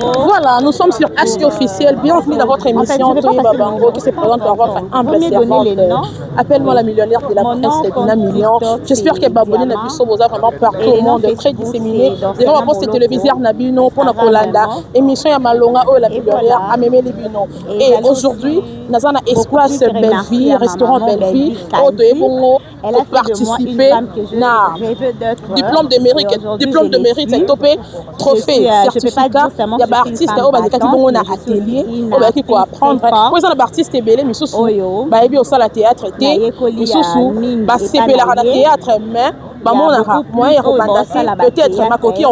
Voilà, nous sommes sur HT officiel. Bienvenue dans votre émission Toye Babango qui se présente par votre humble servante. Appelle-moi la millionnaire de la presse, Dina Million. J'espère que Baboni Nabiso vous a vraiment partout au monde, très disséminé. Nous avons posté téléviseur Nabino pour notre Kolanda, émission Yamalonga ou la millionnaire à Mémé Libino. Et aujourd'hui, nous avons un espace Belleville, restaurant Belleville, au Doebongo, pour participer à diplôme de mérite, c'est topé, trophée, certificat. Il y a des artistes qui ont un atelier, qui ont apprendre. Pour ça, les artistes sont belés, mais sous-sous, ils ont la théâtre, mais sous-sous, c'est la théâtre, mais peut-être ma coquille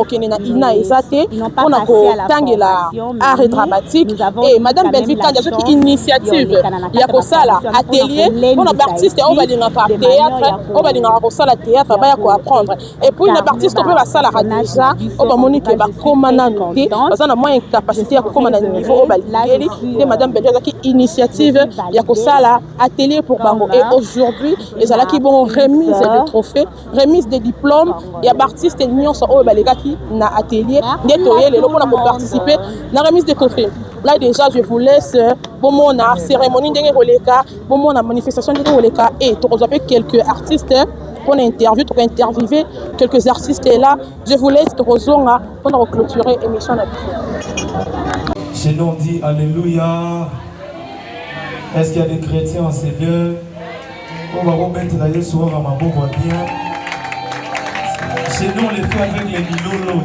ina ezate on a kotangela art dramatique et madame Belleville quand il y a une initiative il y a kosala atelier on a artiste on va dire théâtre on va dire kosala théâtre ba ya ko apprendre et puis une artiste on peut basala déjà on va monique ba komana noté parce qu'on a moins capacité à komana niveau on va leli et madame Belleville qui initiative il y a kosala atelier pour bango et aujourd'hui les ala qui vont remise de trophées remise des diplômes et artistes nyons sont au balégaki na atelier nettoyer les locaux pour participer à la remise des trophées. Là déjà je vous laisse pour mon cérémonie de Roleka pour mon manifestation de Roleka et tu reçois quelques artistes pour interviewer quelques artistes et là je vous laisse te rejoindre pour clôturer l'émission. Chez nous on dit alléluia. Est-ce qu'il y a des chrétiens en Seigneur? On va remettre la Yesu à ma boue bien. Chez nous, on les fait avec les milolos,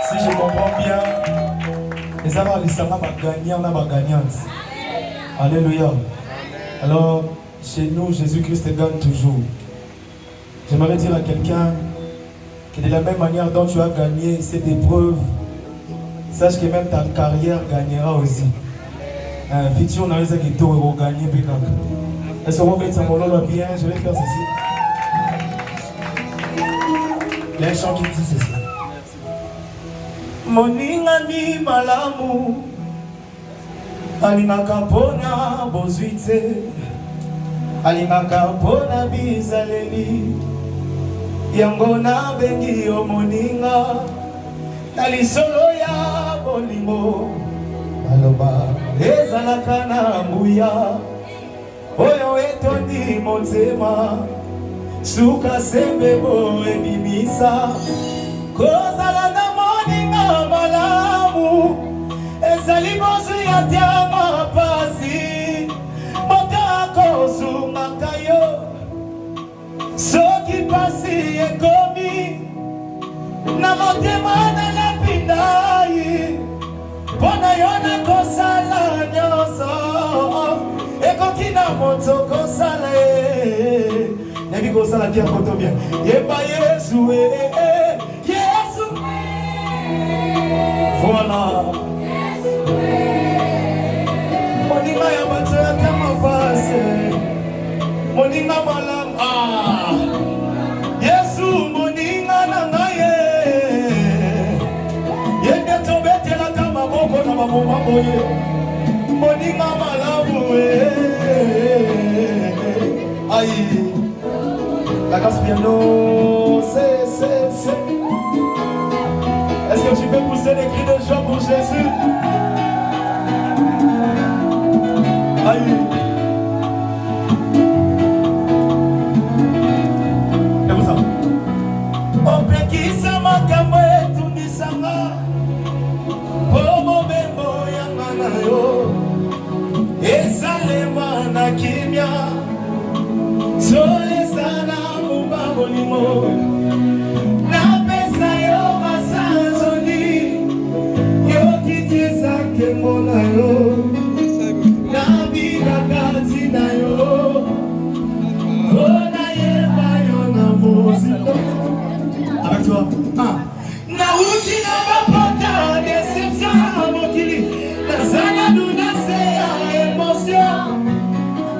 Si je comprends bien, les Arabes, les Sarabes, gagnants, gagnantes. Alléluia. Alors, chez nous, Jésus-Christ gagne toujours. J'aimerais dire à quelqu'un que de la même manière dont tu as gagné cette épreuve, sache que même ta carrière gagnera aussi. Futur, on a réussi à gagner. Est-ce qu'on va mettre ça bien? Je vais faire ceci. Il y a un chant qui dit ceci. Moninga ni malamu Alinaka pona bozuite Alinaka pona bizaleli Yangona bengi o moninga Talisolo ya bolingo Baloba ezalaka na mbuya Oyo etondi motema Suka sembe bo ebimisa Kozala na moninga malamu Ezali bozu ya tiama pasi Motako zungaka yo Soki pasi ekomi Na motema na lapindai Pona yo na kosala nyoso Ekoki na moto kosala Nebi kosala kia koto bien. Yeba Yesu Yesu. Voilà. Moninga ya bato ya kama pase. Moninga malam Yesu moninga na ngaye. Yende tobete la kama boko na maboma boye. Moninga malamu Aïe. La grâce piano, c'est. Est-ce que tu peux pousser des cris de joie pour Jésus? Aïe. Et vous ça? Opekisa makambo etunisanga Pomo bembo yanga na yo Esalema na kimia Sole sana Bolimo na pesa yo masanzoni yo kitisa ke mona yo na biga kazi na yo ona yeba yo na mozi avec toi na uti na bapota deception mokili na sana duna se ya emotion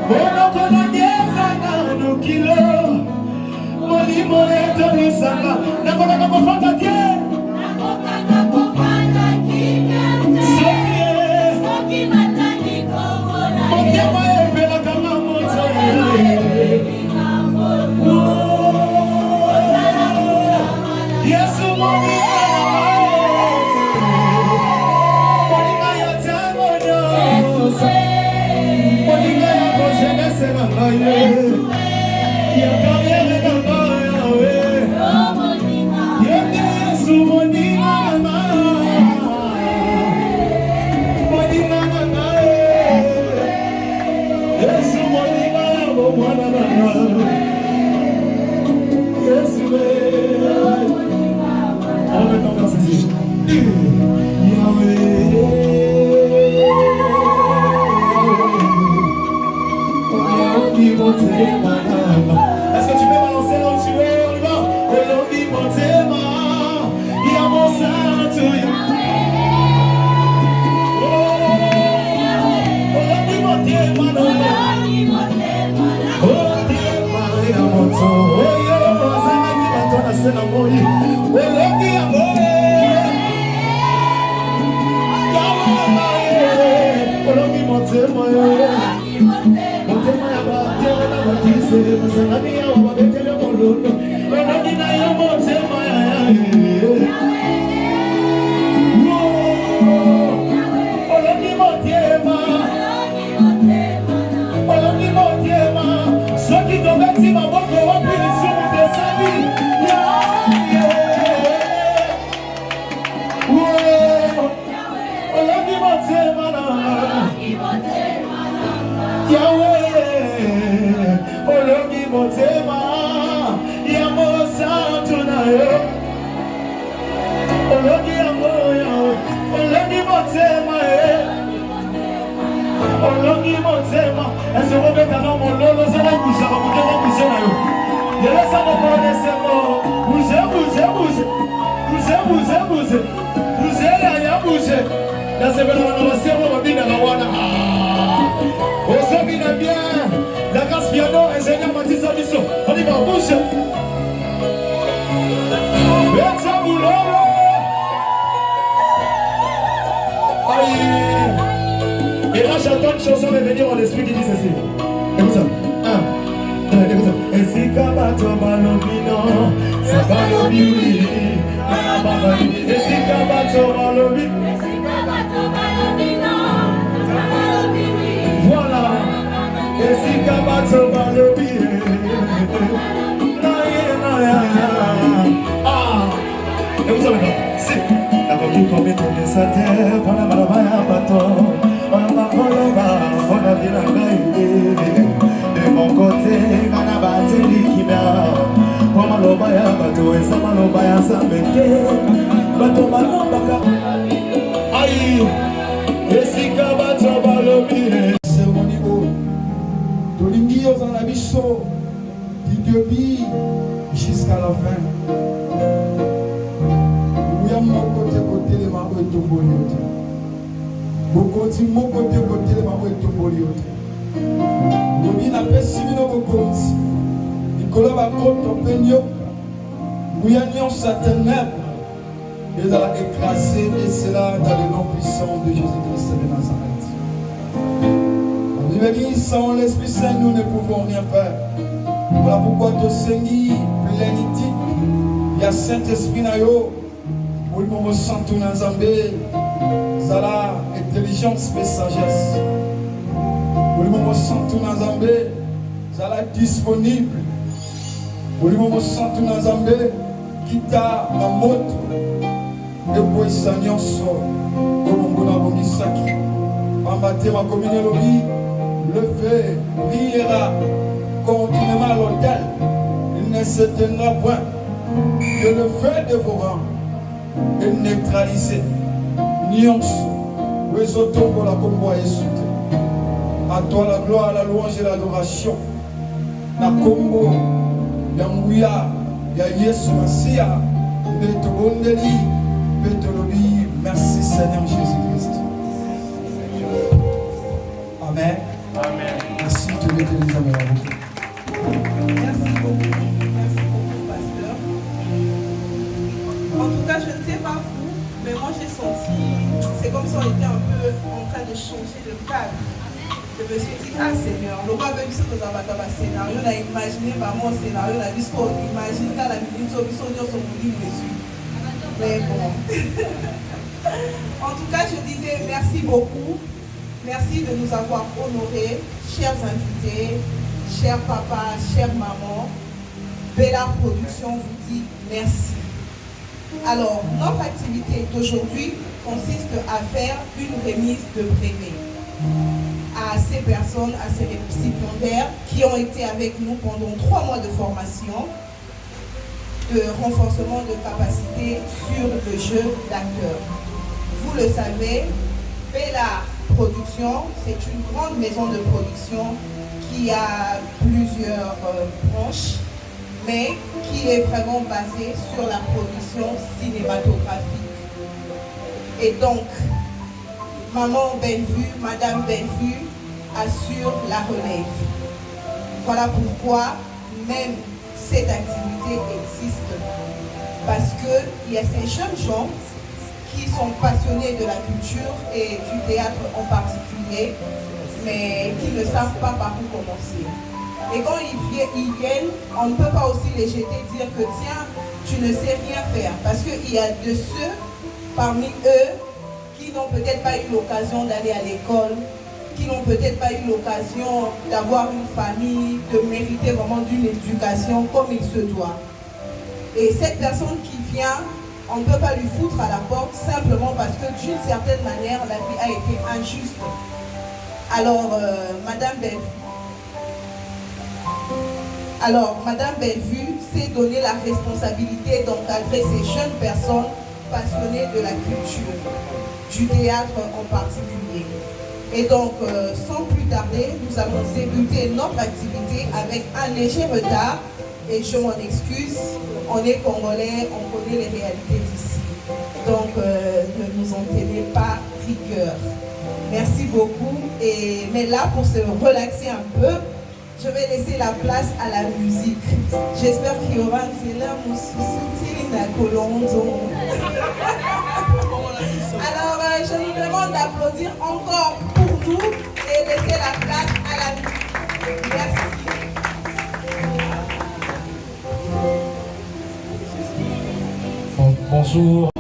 ono kona deza na nukilo Molimo eto nisanga Nakoka kofanta kie Nakoka kofanta kie Soki matani komola Motema epela kama moto Yesu moni Est-ce que tu peux balancer là où tu es? On y va. Est-ce que vous mettez dans mon lolo, c'est mon bouche, ça va vous donner bouche là. Il y a ça mon connaissez moi. Bouge. Bouge là, il y a bouge. Là c'est bien on va se voir bien la wana. On se bien bien. La grâce piano ingénieur Matissa Bisso. On y va bouge. Betsa boulolo. Et là j'entends une chanson revenir en esprit qui dit ceci. Écoute ça. Écoute ça. Et si Kabato Balobino, ça va l'obi. Et si Kabato Balobino, voilà. Et si Kabato Balobino, écoute ça maintenant. Si la voiture tombe de sa terre, pour la malabaya bateau. De mon côté, Manabati Kibia, Pomalobaya, Bato, et Samalobaya, Sabeke, Bato Malobaka. Aïe, et si Kabato Balobi, c'est mon niveau. Tolingi aux Anabiso, Didiobi, jusqu'à la fin. Oui, à mon côté, les marques de Tomboli. Bokoti moko te kotele mabo etomboli yote. Lobi na pesi bino bokonzi. Nikolo bakoto mpe nyoka. Nguya nyonso ya ténèbres ezala écrasé et cela dans le nom puissant de Jésus-Christ de Nazareth. La Bible dit, sans l'Esprit Saint, nous ne pouvons rien faire. Voilà pourquoi tosengi plénitude. Il y a Saint-Esprit na yo. Pour le moment santo na Nzambe. Zala intelligence et sagesse. Pour le moment santo na Nzambe, zala disponible. Pour le moment santo na Nzambe, kita na moto. Et pour nyonso, comme on a bomisaki. Pambate ma commune lobi, le feu brillera continuellement à l'autel. Il ne s'éteindra point. Que le feu dévorant est neutralisé. Nyonso, Wezotongo la combo Yesu. À toi la gloire, la louange et l'adoration. Na combo, Yanguya, ya Yesu Masia, Betobondeli, Betolobi. Merci Seigneur Jésus-Christ. Amen. Amen. Merci de les amis. Merci beaucoup, pasteur. En tout cas, je ne sais pas vous, mais moi j'ai senti, c'est comme si on était un peu en train de changer de cadre. Je me suis dit, ah Seigneur, le roi même si nous avons un scénario, on a imaginé mon scénario, on a dit qu'on imagine quand la minute sur son livre dessus. Mais bon. En tout cas, je disais merci beaucoup. Merci de nous avoir honorés, chers invités, cher papa, chère maman, Bella Production vous dit merci. Alors, notre activité d'aujourd'hui consiste à faire une remise de brevets à ces personnes, à ces récipiendaires qui ont été avec nous pendant 3 mois de formation, de renforcement de capacité sur le jeu d'acteur. Vous le savez, Bella Production, c'est une grande maison de production qui a plusieurs branches, mais qui est vraiment basée sur la production cinématographique. Et donc, Maman Bellevue, Madame Bellevue assure la relève. Voilà pourquoi même cette activité existe. Parce qu'il y a ces jeunes gens qui sont passionnés de la culture et du théâtre en particulier, mais qui ne savent pas par où commencer. Et quand ils viennent, on ne peut pas aussi les jeter, dire que tiens, tu ne sais rien faire. Parce qu'il y a de ceux parmi eux qui n'ont peut-être pas eu l'occasion d'aller à l'école, qui n'ont peut-être pas eu l'occasion d'avoir une famille, de mériter vraiment d'une éducation comme il se doit. Et cette personne qui vient, on ne peut pas lui foutre à la porte simplement parce que d'une certaine manière, la vie a été injuste. Alors, Madame Bellevue s'est donné la responsabilité d'encadrer ces jeunes personnes passionnées de la culture, du théâtre en particulier. Et donc, sans plus tarder, nous allons débuter notre activité avec un léger retard. Et je m'en excuse, on est congolais, on connaît les réalités d'ici. Donc, ne nous en tenez pas rigueur. Merci beaucoup. Mais là, pour se relaxer un peu, je vais laisser la place à la musique. J'espère qu'il y aura un Moussoutine à Colombo. Alors, je vous demande d'applaudir encore pour nous et laisser la place à la musique. Merci. Bonjour.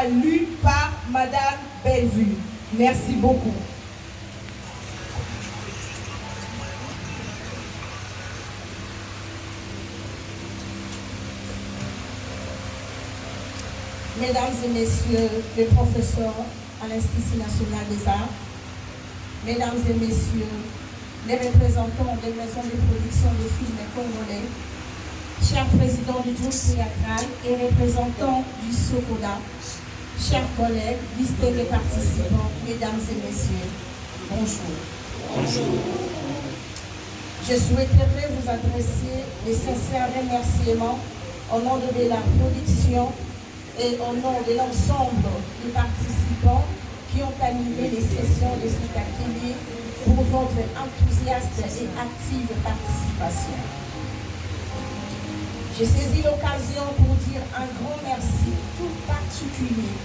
sera lu par Madame Bellevue. Merci beaucoup. Mesdames et messieurs les professeurs à l'Institut national des arts, mesdames et messieurs les représentants des maisons de production de films congolais, chers présidents du groupe théâtral et représentants du SOCODA, chers collègues, distingués participants, mesdames et messieurs, bonjour. Bonjour. Je souhaiterais vous adresser les sincères remerciements au nom de la production et au nom de l'ensemble des participants qui ont animé les sessions de cet atelier pour votre enthousiaste et active participation. Je saisis l'occasion pour dire un grand merci tout particulier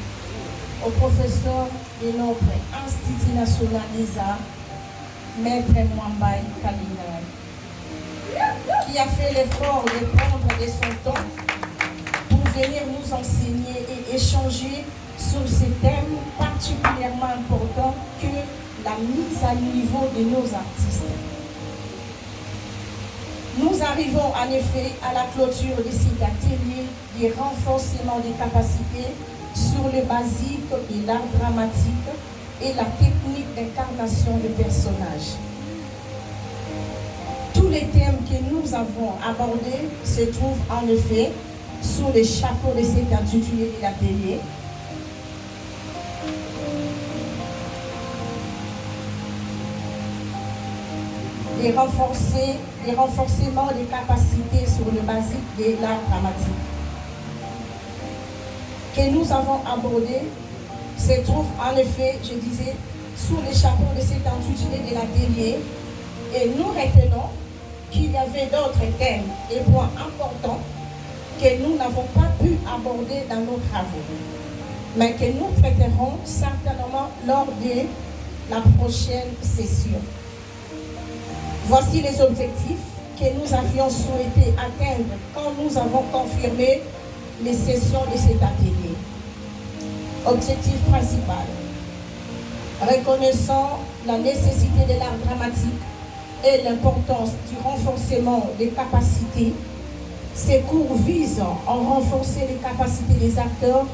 au professeur de notre Institut national des arts, Maître Mwambaye Kalinga, qui a fait l'effort de prendre de son temps pour venir nous enseigner et échanger sur ces thèmes particulièrement importants que la mise à niveau de nos artistes. Nous arrivons en effet à la clôture de cet atelier de renforcement des capacités sur le basique de l'art dramatique et la technique d'incarnation de personnages. Tous les thèmes que nous avons abordés se trouvent en effet sous le chapeau de cet intitulé de l'atelier. Les renforcements des capacités sur le basique de l'art dramatique que nous avons abordé se trouve en effet, je disais, sous le chapeau de cet intitulé de l'atelier, et nous retenons qu'il y avait d'autres thèmes et points importants que nous n'avons pas pu aborder dans nos travaux, mais que nous traiterons certainement lors de la prochaine session. Voici les objectifs que nous avions souhaité atteindre quand nous avons confirmé les sessions de cet atelier. Objectif principal: reconnaissant la nécessité de l'art dramatique et l'importance du renforcement des capacités, ces cours visent à renforcer les capacités des acteurs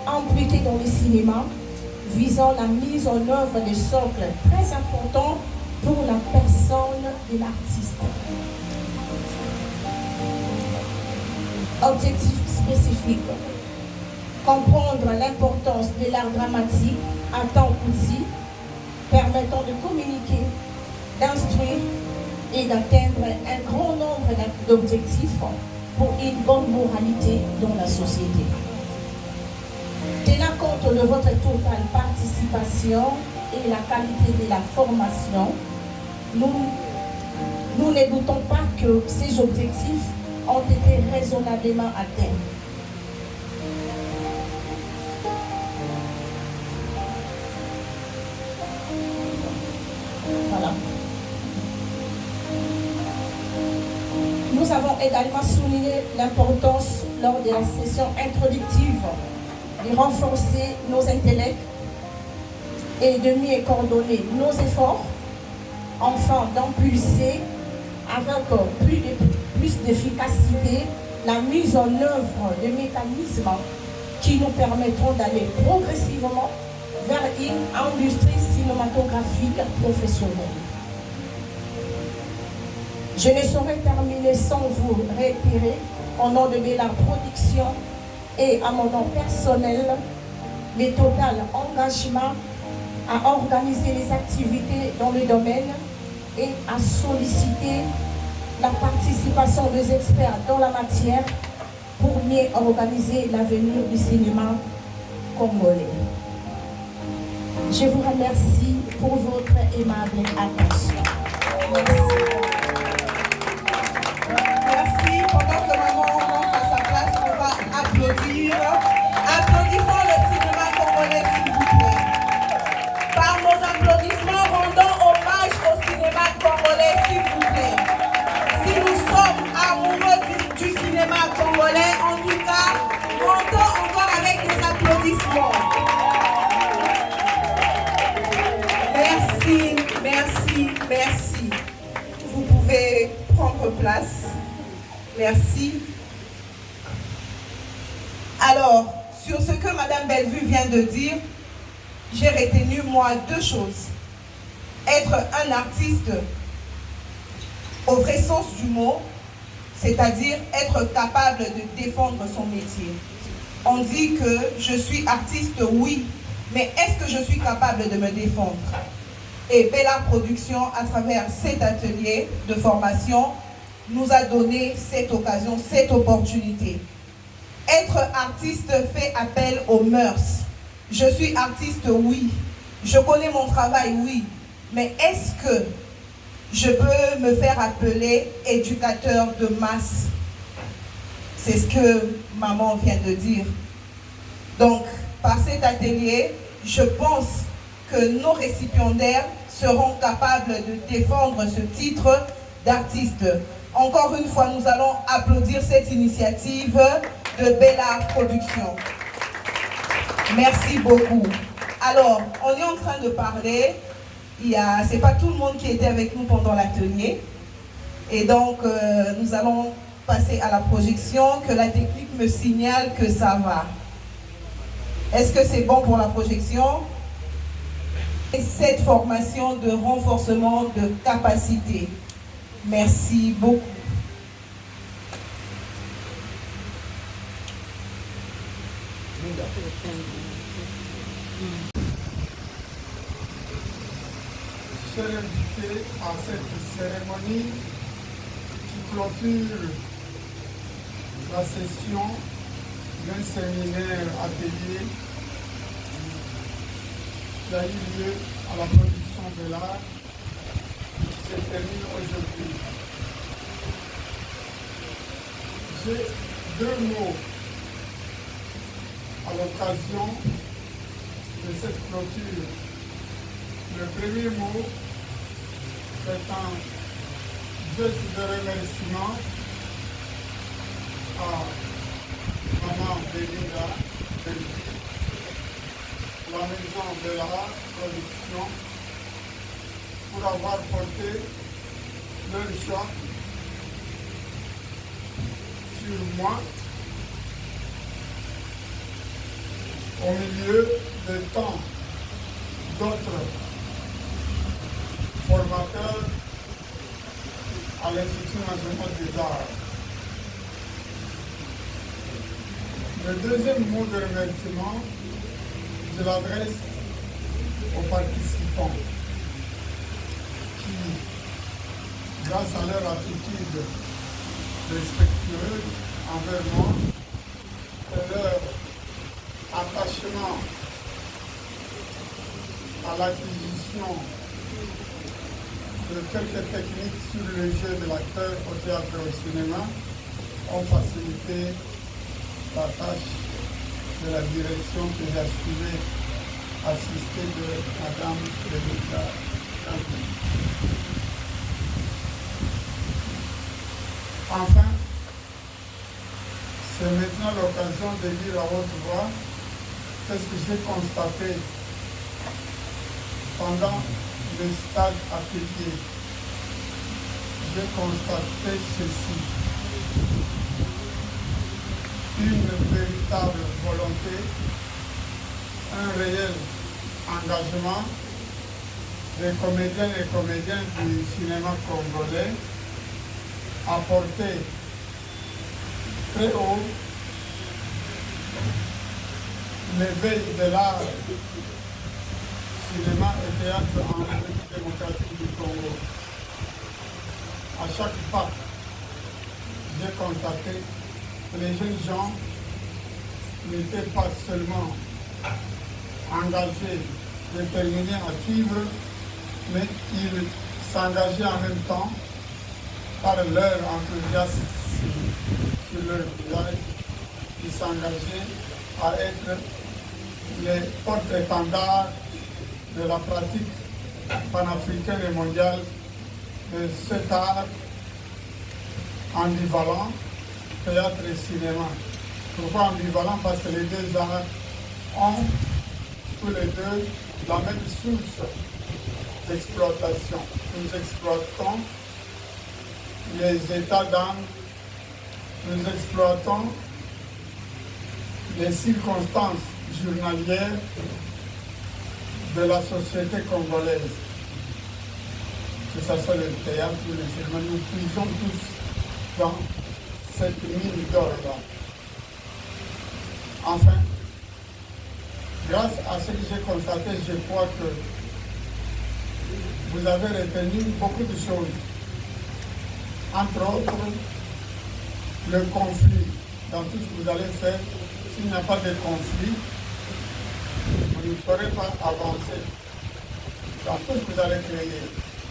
impliqués dans le cinéma, visant la mise en œuvre de socles très importants pour la personne de l'artiste. Objectif spécifique: comprendre l'importance de l'art dramatique en tant qu'outil permettant de communiquer, d'instruire et d'atteindre un grand nombre d'objectifs pour une bonne moralité dans la société. Tenant compte de votre totale participation et la qualité de la formation, nous ne doutons pas que ces objectifs ont été raisonnablement atteints. Voilà. Nous avons également souligné l'importance lors de la session introductive de renforcer nos intellects et de mieux coordonner nos efforts, enfin d'impulser avec plus d'efficacité la mise en œuvre de mécanismes qui nous permettront d'aller progressivement vers une industrie cinématographique professionnelle. Je ne saurais terminer sans vous réitérer, au nom de la production et à mon nom personnel, le total engagement à organiser les activités dans le domaine et à solliciter la participation des experts dans la matière pour mieux organiser l'avenir du cinéma congolais. Je vous remercie pour votre aimable attention. Merci. Merci. Pendant que maman rentre à sa place, on va applaudir. Applaudissons le cinéma congolais, s'il vous plaît. Par nos applaudissements, rendons hommage au cinéma congolais, s'il vous plaît. Si nous sommes amoureux du cinéma congolais, en tout cas, rendons encore avec des applaudissements. place. Merci. Alors, sur ce que Madame Bellevue vient de dire, j'ai retenu, moi, deux choses. Être un artiste au vrai sens du mot, c'est-à-dire être capable de défendre son métier. On dit que je suis artiste, oui, mais est-ce que je suis capable de me défendre? Et Bella Production, à travers cet atelier de formation, nous a donné cette occasion, cette opportunité. Être artiste fait appel aux mœurs. Je suis artiste, oui. Je connais mon travail, oui. Mais est-ce que je peux me faire appeler éducateur de masse? C'est ce que maman vient de dire. Donc, par cet atelier, je pense que nos récipiendaires seront capables de défendre ce titre d'artiste. Encore une fois, nous allons applaudir cette initiative de Bella Production. Merci beaucoup. Alors, on est en train de parler. C'est pas tout le monde qui était avec nous pendant l'atelier. Et donc, nous allons passer à la projection, que la technique me signale que ça va. Est-ce que c'est bon pour la projection? Et cette formation de renforcement de capacité. Merci beaucoup. Chers invités à cette cérémonie qui clôture la session d'un séminaire atelier qui a eu lieu à la production de l'art qui se termine aujourd'hui. J'ai deux mots à l'occasion de cette clôture. Le premier mot est un geste de remerciement à Maman Belinda Bellevue, la maison de la production, pour avoir porté leur choix sur moi au milieu de tant d'autres formateurs à l'Institut national des arts. Le deuxième mot de remerciement, je l'adresse aux participants qui, grâce à leur attitude respectueuse envers moi et leur attachement à l'acquisition de quelques techniques sur le jeu de l'acteur au théâtre et au cinéma, ont facilité la tâche de la direction que j'ai assumée, assistée de Madame Belinda Bellevue. Enfin, c'est maintenant l'occasion de dire à haute voix qu'est-ce que j'ai constaté pendant le stage atelier. J'ai constaté ceci: une véritable volonté, un réel engagement des comédiennes et comédiens du cinéma congolais à porter très haut l'éveil de l'art, cinéma et théâtre en République démocratique du Congo. À chaque pas, j'ai constaté que les jeunes gens n'étaient pas seulement engagés, déterminés à suivre, mais ils s'engageaient en même temps par leur enthousiasme sur leur visage. Ils s'engageaient à être les porte-étendards de la pratique panafricaine et mondiale de cet art ambivalent, théâtre et cinéma. Pourquoi ambivalent? Parce que les deux arts ont tous les deux la même source d'exploitation. Nous exploitons les états d'âme, nous exploitons les circonstances journalières de la société congolaise, que ce soit le théâtre ou le cinéma, nous puisons tous dans cette mine d'or-là. Enfin, grâce à ce que j'ai constaté, je crois que vous avez retenu beaucoup de choses. Entre autres, le conflit. Dans tout ce que vous allez faire, s'il n'y a pas de conflit, vous ne pourrez pas avancer. Dans tout ce que vous allez créer,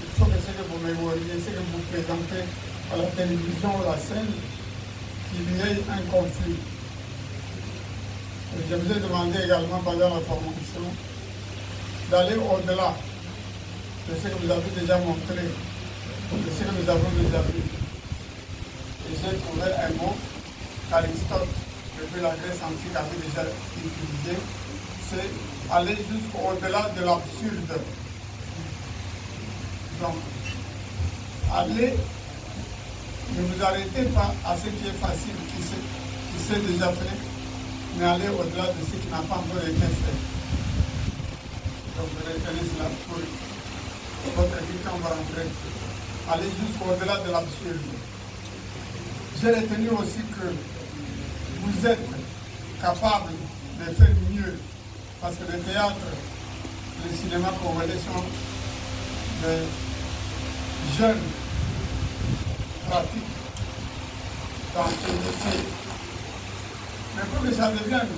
il faut que ce que vous mémorisez, ce que vous présentez à la télévision ou à la scène, qu'il y ait un conflit. Et je vous ai demandé également pendant la formation d'aller au-delà de ce que vous avez déjà montré, de ce que nous avons déjà vu. Et j'ai trouvé un mot qu'Aristote, depuis la Grèce antique, avait déjà utilisé, c'est aller jusqu'au-delà de l'absurde. Donc, allez, ne vous arrêtez pas à ce qui est facile, qui s'est déjà fait, mais allez au-delà de ce qui n'a pas encore été fait. Donc, vous retenez cela pour votre vie quand on va rentrer. Allez jusqu'au-delà de l'absurde. J'ai retenu aussi que vous êtes capable de faire mieux, parce que le théâtre, le cinéma congolais sont des jeunes pratiques dans ce métier. Mais pour que ça devienne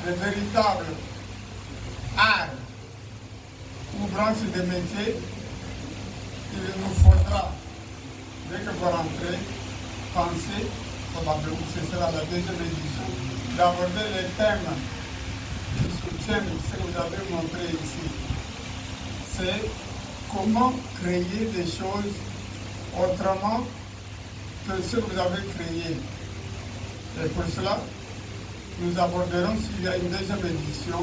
le véritable art ou branche de métier, il nous faudra, dès que vous rentrez, penser, probablement que ce sera la deuxième édition, d'aborder les thèmes qui soutiennent ce que vous avez montré ici. C'est comment créer des choses autrement que ce que vous avez créé. Et pour cela, nous aborderons, s'il y a une deuxième édition,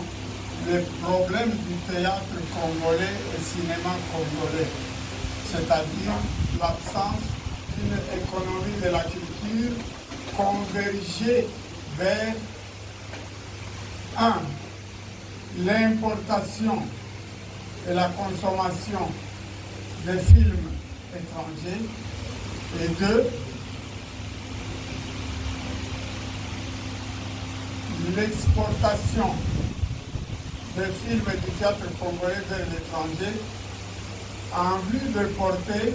les problèmes du théâtre congolais et cinéma congolais, c'est-à-dire l'absence d'une économie de la culture convergée vers l'importation et la consommation des films étrangers, et 2, l'exportation des films et du théâtre congolais vers l'étranger en vue de porter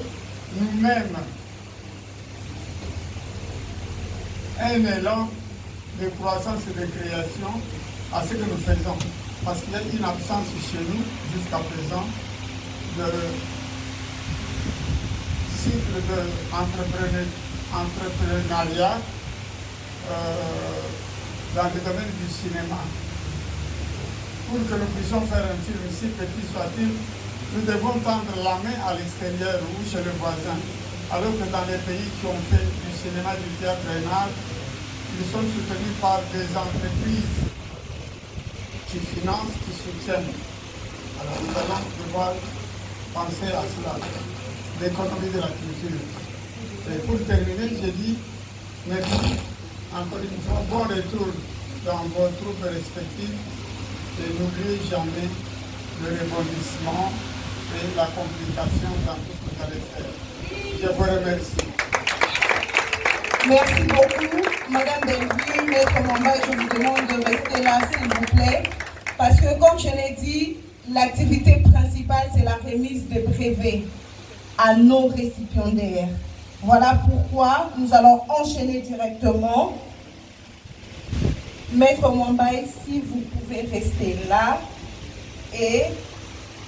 nous-mêmes un élan de croissance et de création à ce que nous faisons. Parce qu'il y a une absence chez nous, jusqu'à présent, de cycle d'entrepreneuriat dans le domaine du cinéma. Pour que nous puissions faire un film, si petit soit-il, nous devons tendre la main à l'extérieur ou chez le voisin. Alors que dans les pays qui ont fait du cinéma, du théâtre et de l'art, ils sont soutenus par des entreprises qui financent, qui soutiennent. Alors nous allons devoir penser à cela, l'économie de la culture. Et pour terminer, j'ai dit merci encore une fois, bon retour dans vos troupes respectives et n'oubliez jamais le rebondissement et la complication dans tout ce que vous allez faire. Je vous remercie. Merci beaucoup, Madame Bellevue, Maître Mwamba, je vous demande de rester là, s'il vous plaît, parce que comme je l'ai dit, l'activité principale, c'est la remise de brevets à nos récipiendaires. Voilà pourquoi nous allons enchaîner directement. Maître Mwamba, si vous pouvez rester là, et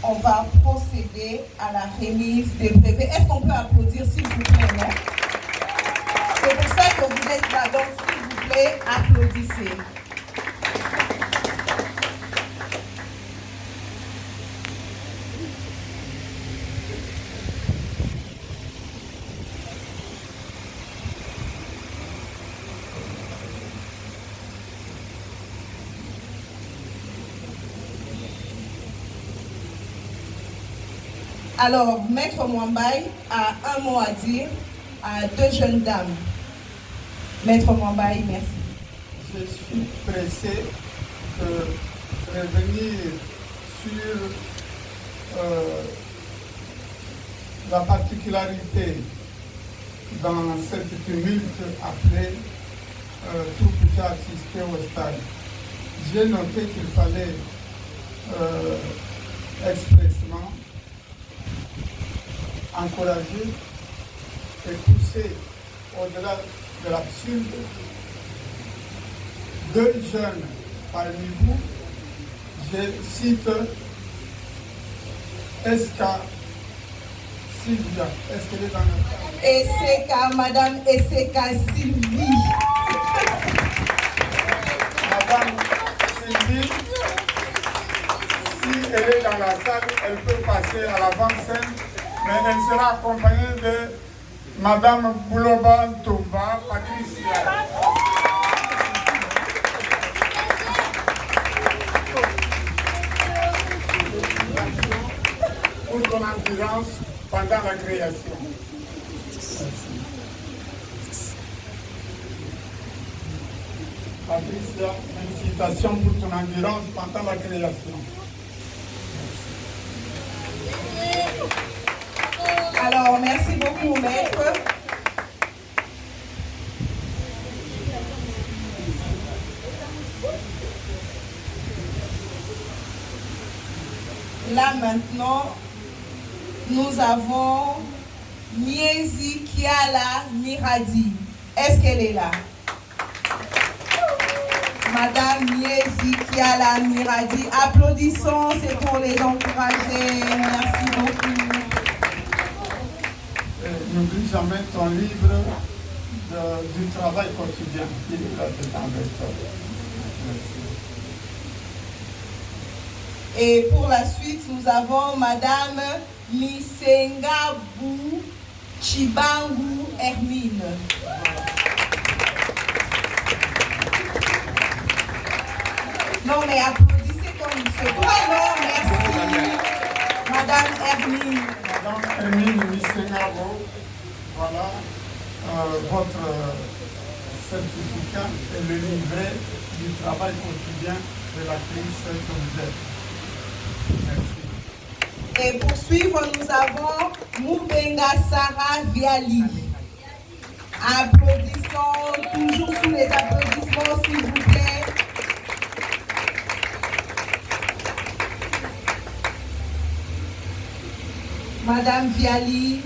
on va procéder à la remise des brevets. Est-ce qu'on peut applaudir, s'il vous plaît, non? C'est pour ça que vous êtes là, donc s'il vous plaît, applaudissez. Alors, Maître Mwamba a un mot à dire à 2 jeunes dames. Maître Mwambaye, merci. Je suis pressé de revenir sur la particularité dans cette tumulte après tout qui a assisté au stade. J'ai noté qu'il fallait expressément encourager et pousser au-delà de l'absurde 2 jeunes parmi vous. Je cite Eska Sylvia. Est-ce qu'elle est dans la salle? Eseka, Madame Eseka Sylvie. Madame Sylvie, si elle est dans la salle, elle peut passer à l'avant-scène, mais elle sera accompagnée de Madame Bouloba Tomba Patricia. Pour ton endurance pendant la création. Merci. Patricia, félicitations pour ton endurance pendant la création. Alors, merci beaucoup, maître. Là maintenant, nous avons Miezi Kiala Miradi. Est-ce qu'elle est là? Madame Miezi Kiala Miradi. Applaudissons, c'est pour les encourager. Merci beaucoup. N'oublie jamais ton livre du travail quotidien. Il est là dedans avec toi. Merci. Et pour la suite, nous avons Madame Misengabou Chibangu Hermine. Non, mais applaudissez comme il se doit. Non, merci. Madame Hermine. Madame Hermine Misengabou, voilà votre certificat et le livret du travail quotidien de l'actrice que vous êtes. Merci. Et pour suivre, nous avons Moubenga Sarah Viali. Applaudissons, toujours sous les applaudissements, s'il vous plaît. Madame Viali.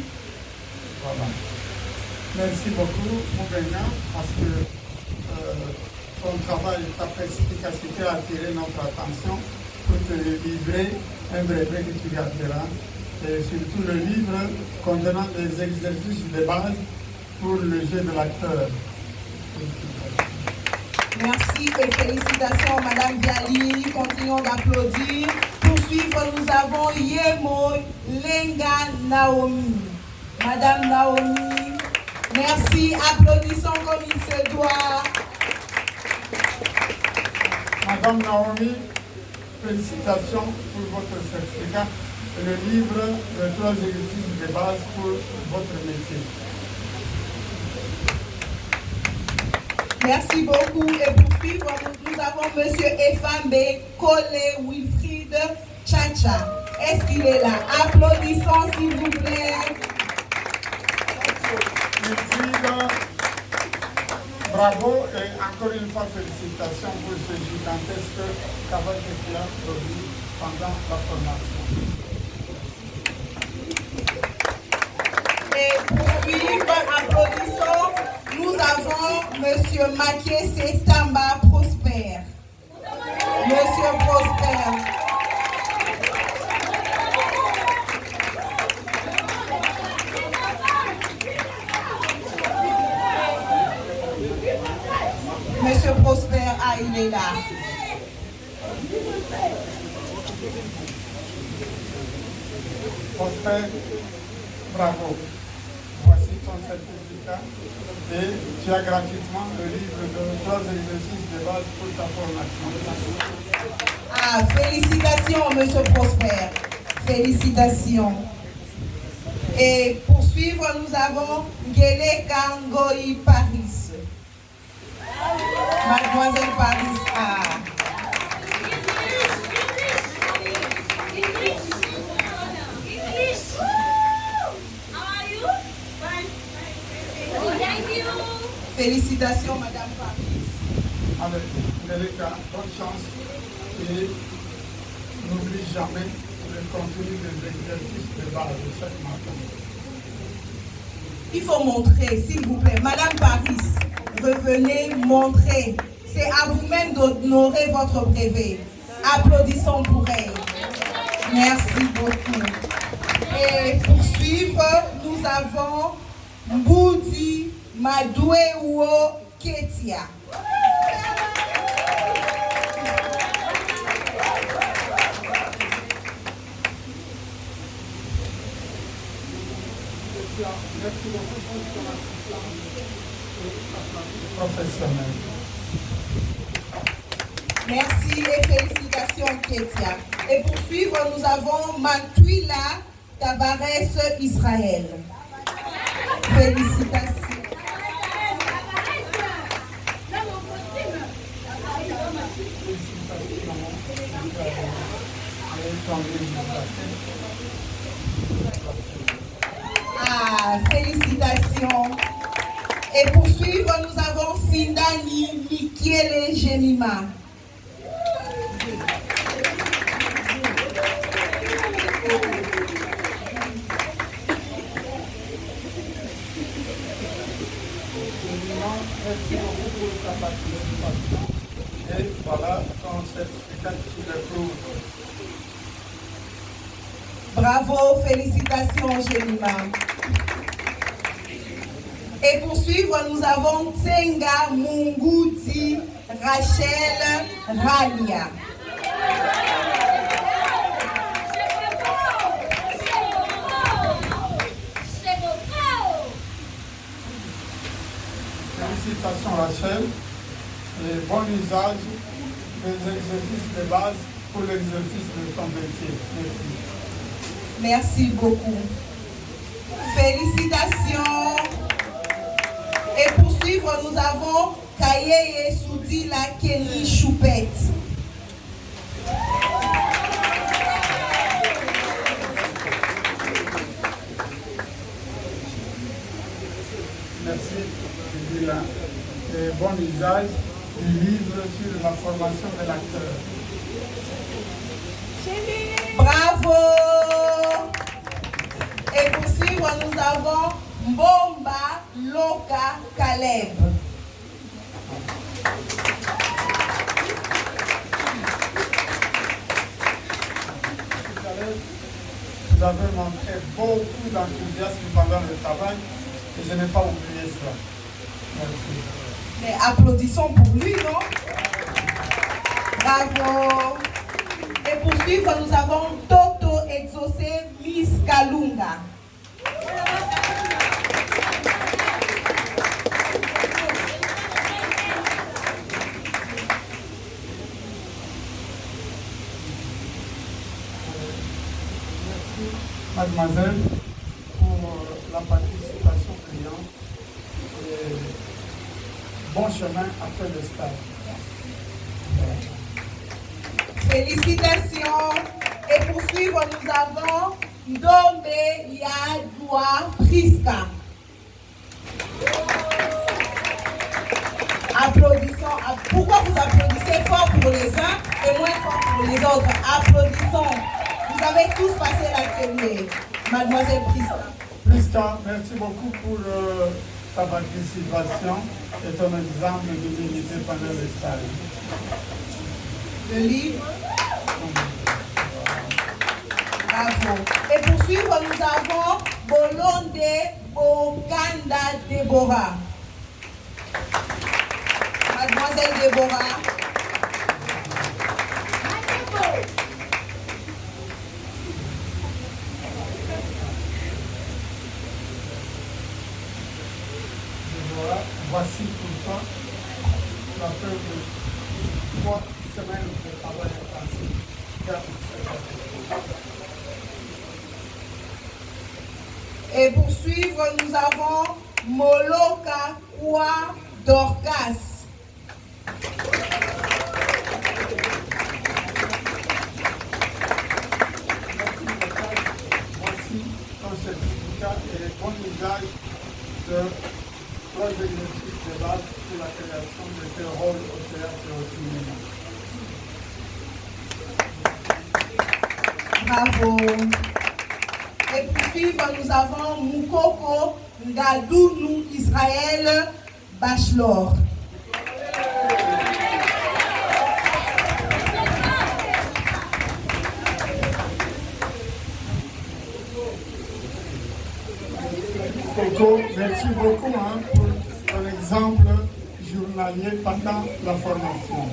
Voilà. Merci beaucoup, Moubenga, parce que ton travail, ta perspicacité a attiré notre attention pour te livrer un brevet que tu garderas, et surtout le livre contenant des exercices de base pour le jeu de l'acteur. Merci et félicitations, Madame Viali. Continuons d'applaudir. Pour suivre, nous avons Yemo Lenga Naomi. Madame Naomi, merci. Applaudissons comme il se doit. Madame Naomi, félicitations pour votre certificat et le livre de 3 exercices de base pour votre métier. Merci beaucoup. Et pour suivre, nous avons M. Efambe Kole Wilfried Chacha. Est-ce qu'il est là? Applaudissons, s'il vous plaît. Wilfried, bravo et encore une fois félicitations pour ce gigantesque travail que tu as produit pendant la formation. Et pour suivre, applaudissons, nous avons M. Makiese Tamba Prosper. Monsieur Prosper. Monsieur Prosper, ah, il est là. Prosper, bravo. Voici ton certificat et tu as gratuitement le livre de 3 exercices de base pour ta formation. Ah, félicitations, Monsieur Prosper. Félicitations. Et pour poursuivre, nous avons Ngele Kangoi Paris. Mademoiselle Paris A. Félicitations, Madame Paris. Avec Neleka, bonne chance et n'oublie jamais le contenu des exercices de base de chaque matin. Il faut montrer, s'il vous plaît. Madame Paris, revenez montrer. C'est à vous-même d'honorer votre brevet. Applaudissons pour elle. Merci beaucoup. Et pour suivre, nous avons Mboudi Madouewo Ketia. Merci beaucoup pour ton assistance professionnelle. Merci et félicitations, Ketia. Et pour suivre, nous avons Matuila Tavares Israël. Félicitations. Ah, félicitations. Et pour suivre, nous avons Findani Mikiele Jemima. Merci beaucoup pour ta participation. Et voilà ton certificat qui le prouve. Bravo, félicitations, Jemima. Et pour suivre, nous avons Tsenga Munguti Rachel Rania. Félicitations Rachel et bon usage des exercices de base pour l'exercice de ton métier. Merci. Merci beaucoup. Félicitations. Et pour suivre, nous avons Kayeye Soudila Kenny Choupette. Merci, Sylvia. Et bon usage du livre sur la formation de l'acteur. Bravo. Et pour suivre, nous avons Mbomba Loka Caleb. Vous avez montré beaucoup d'enthousiasme pendant le travail et je n'ai pas oublié cela. Merci. Mais applaudissons pour lui, non? Bravo. Et pour suivre, nous avons Toto Exaucé Miss Kalunga. Mademoiselle, pour la participation client et bon chemin après le stage. Félicitations. Et pour suivre, nous avons Ndombe Yadwa Priska. Applaudissons. Pourquoi vous applaudissez fort pour les uns et moins fort pour les autres? Applaudissons. Vous avez tous passé l'atelier. Mademoiselle Priska. Priska, merci beaucoup pour ta participation et ton exemple d'humilité pendant le stage. Le livre. Bravo. Et pour suivre, nous avons Bolonde Bokanda Déborah. Mademoiselle Déborah. Voici pour toi la preuve de 3 semaines de travail intensif. Et pour suivre, nous avons Moloka Kwa Dorcas. Voici un certificat et les bons usages de trois exercices de base pour la création de ce rôle au théâtre et au cinéma. Bravo. Et pour suivre, nous avons Mukoko Ngadounou Israël Bachelor. Coco, merci beaucoup pour ton exemple journalier pendant la formation.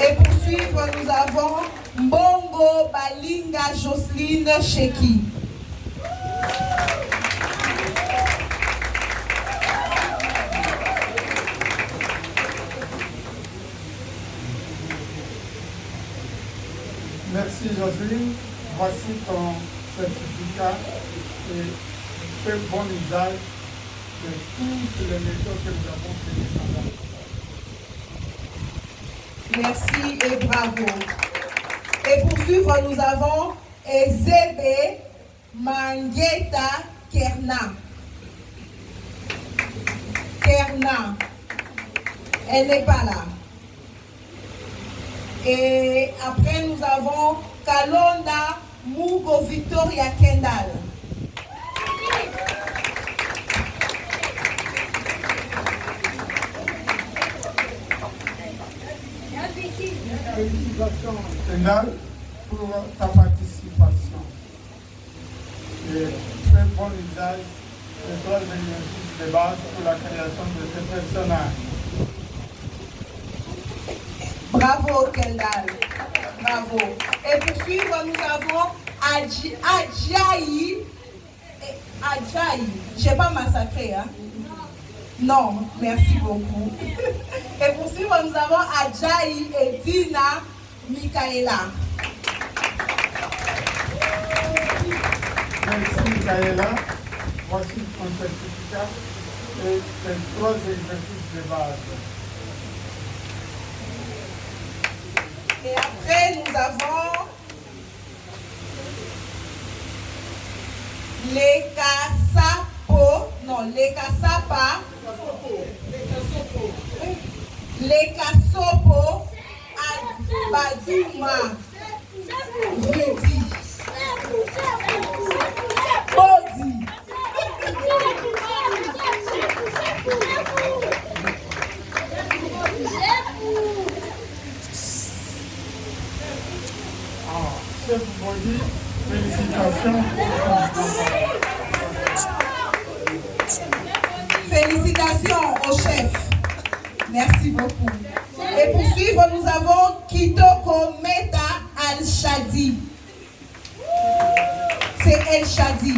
Et pour suivre, nous avons Mbongo Balinga Jocelyne Cheki. Merci Jocelyne. Voici ton certificat et fais bon usage de toutes les méthodes que nous avons téléchargées. Merci et bravo. Et pour suivre, nous avons Ezebe Mangeta Kerna. Kerna. Elle n'est pas là. Et après, nous avons Kalonda Mugo Victoria Kendall. Félicitations Kendall pour ta participation. Et fais bon usage de trois exercices de base pour la création de tes personnages. Bravo Kendall. Bravo. Et pour suivre, nous avons Adjaï. Adjaï. Je n'ai pas massacré, hein? Non, merci beaucoup. Et pour suivre, nous avons Adjaï et Dina Michaela. Merci Michaela. Voici ton certificat et tes trois exercices de base. Et après, nous avons les Kassapo, non, les Kassapa, les Kassopo, Badouma, Vidi, Bodi. Chef Bodi, félicitations. Félicitations au chef. Merci beaucoup. Et pour suivre, nous avons Kitoko Meta Al-Shadi. C'est El-Shadi.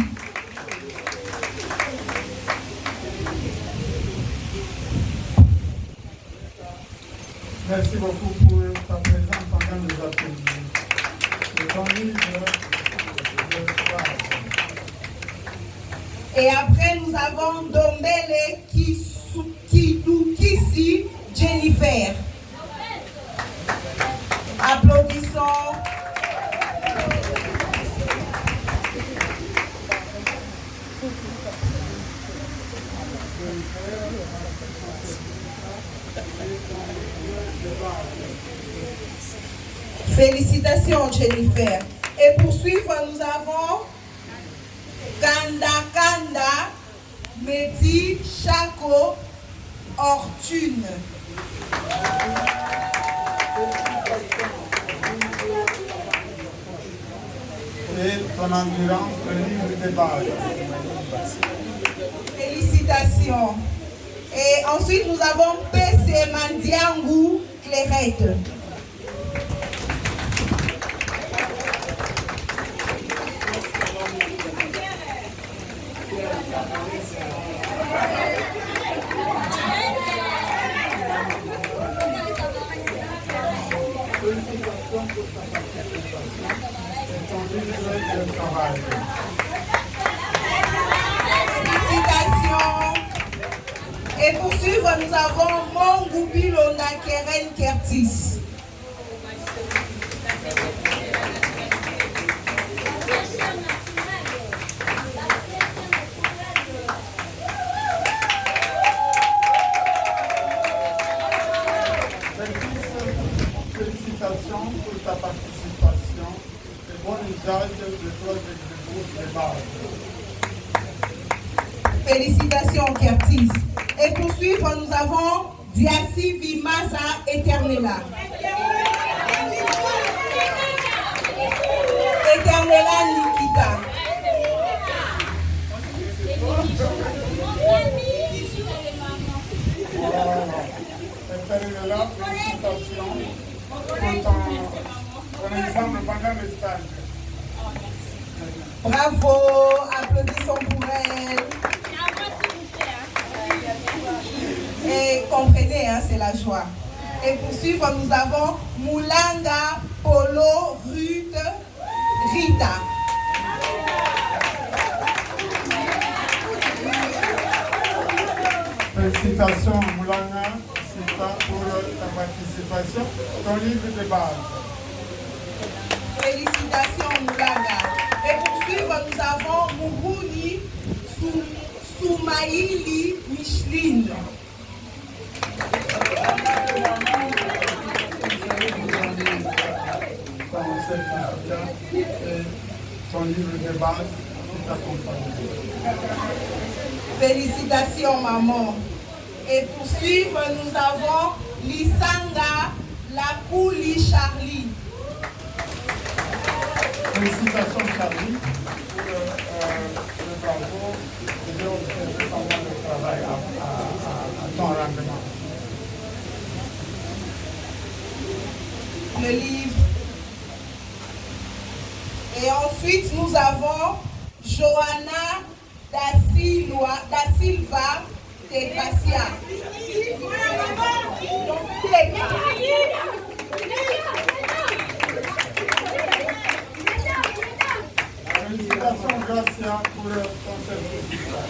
Merci beaucoup pour ta présence pendant les ateliers. C'est ton livre de soir. Et après, nous avons Dombele Kidukisi Jennifer. Applaudissons. Félicitations Jennifer. Et pour suivre, nous avons Kanda Kanda Mehdi Chako Ortune. Et ton endurance, le livre de base. Félicitations. Et ensuite, nous avons PC Mandiangou Clairette. ton livre de travail. Félicitations. Et pour suivre, nous avons Mongoubi Lona Keren Kertis. Félicitations pour ta participation et bon usage de clauses de groupe de base. Félicitations Kertis. Et pour suivre, nous avons Diassi Vimasa Eternela. Eternela Nikita. Eternela, félicitations pour ton exemple pendant le stage. Bravo, applaudissons pour elle. Et comprenez, hein, c'est la joie. Et pour suivre, nous avons Moulanga Polo Ruth Rita. Félicitations Moulanga Sita pour ta participation, ton livre de base. Félicitations Moulanga. Et pour suivre, nous avons Mourouni Soumaïli Micheline. Ton livre de base qui t'accompagne. Félicitations maman. Et pour suivre, nous avons Lisanga Lakouli Charlie. Félicitations Charlie pour le travaux que j'ai observé pendant le travail à ton rendement. Le livre. Et ensuite, nous avons Johanna Da Silva Tegracia. Félicitations Gracia pour ton certificat.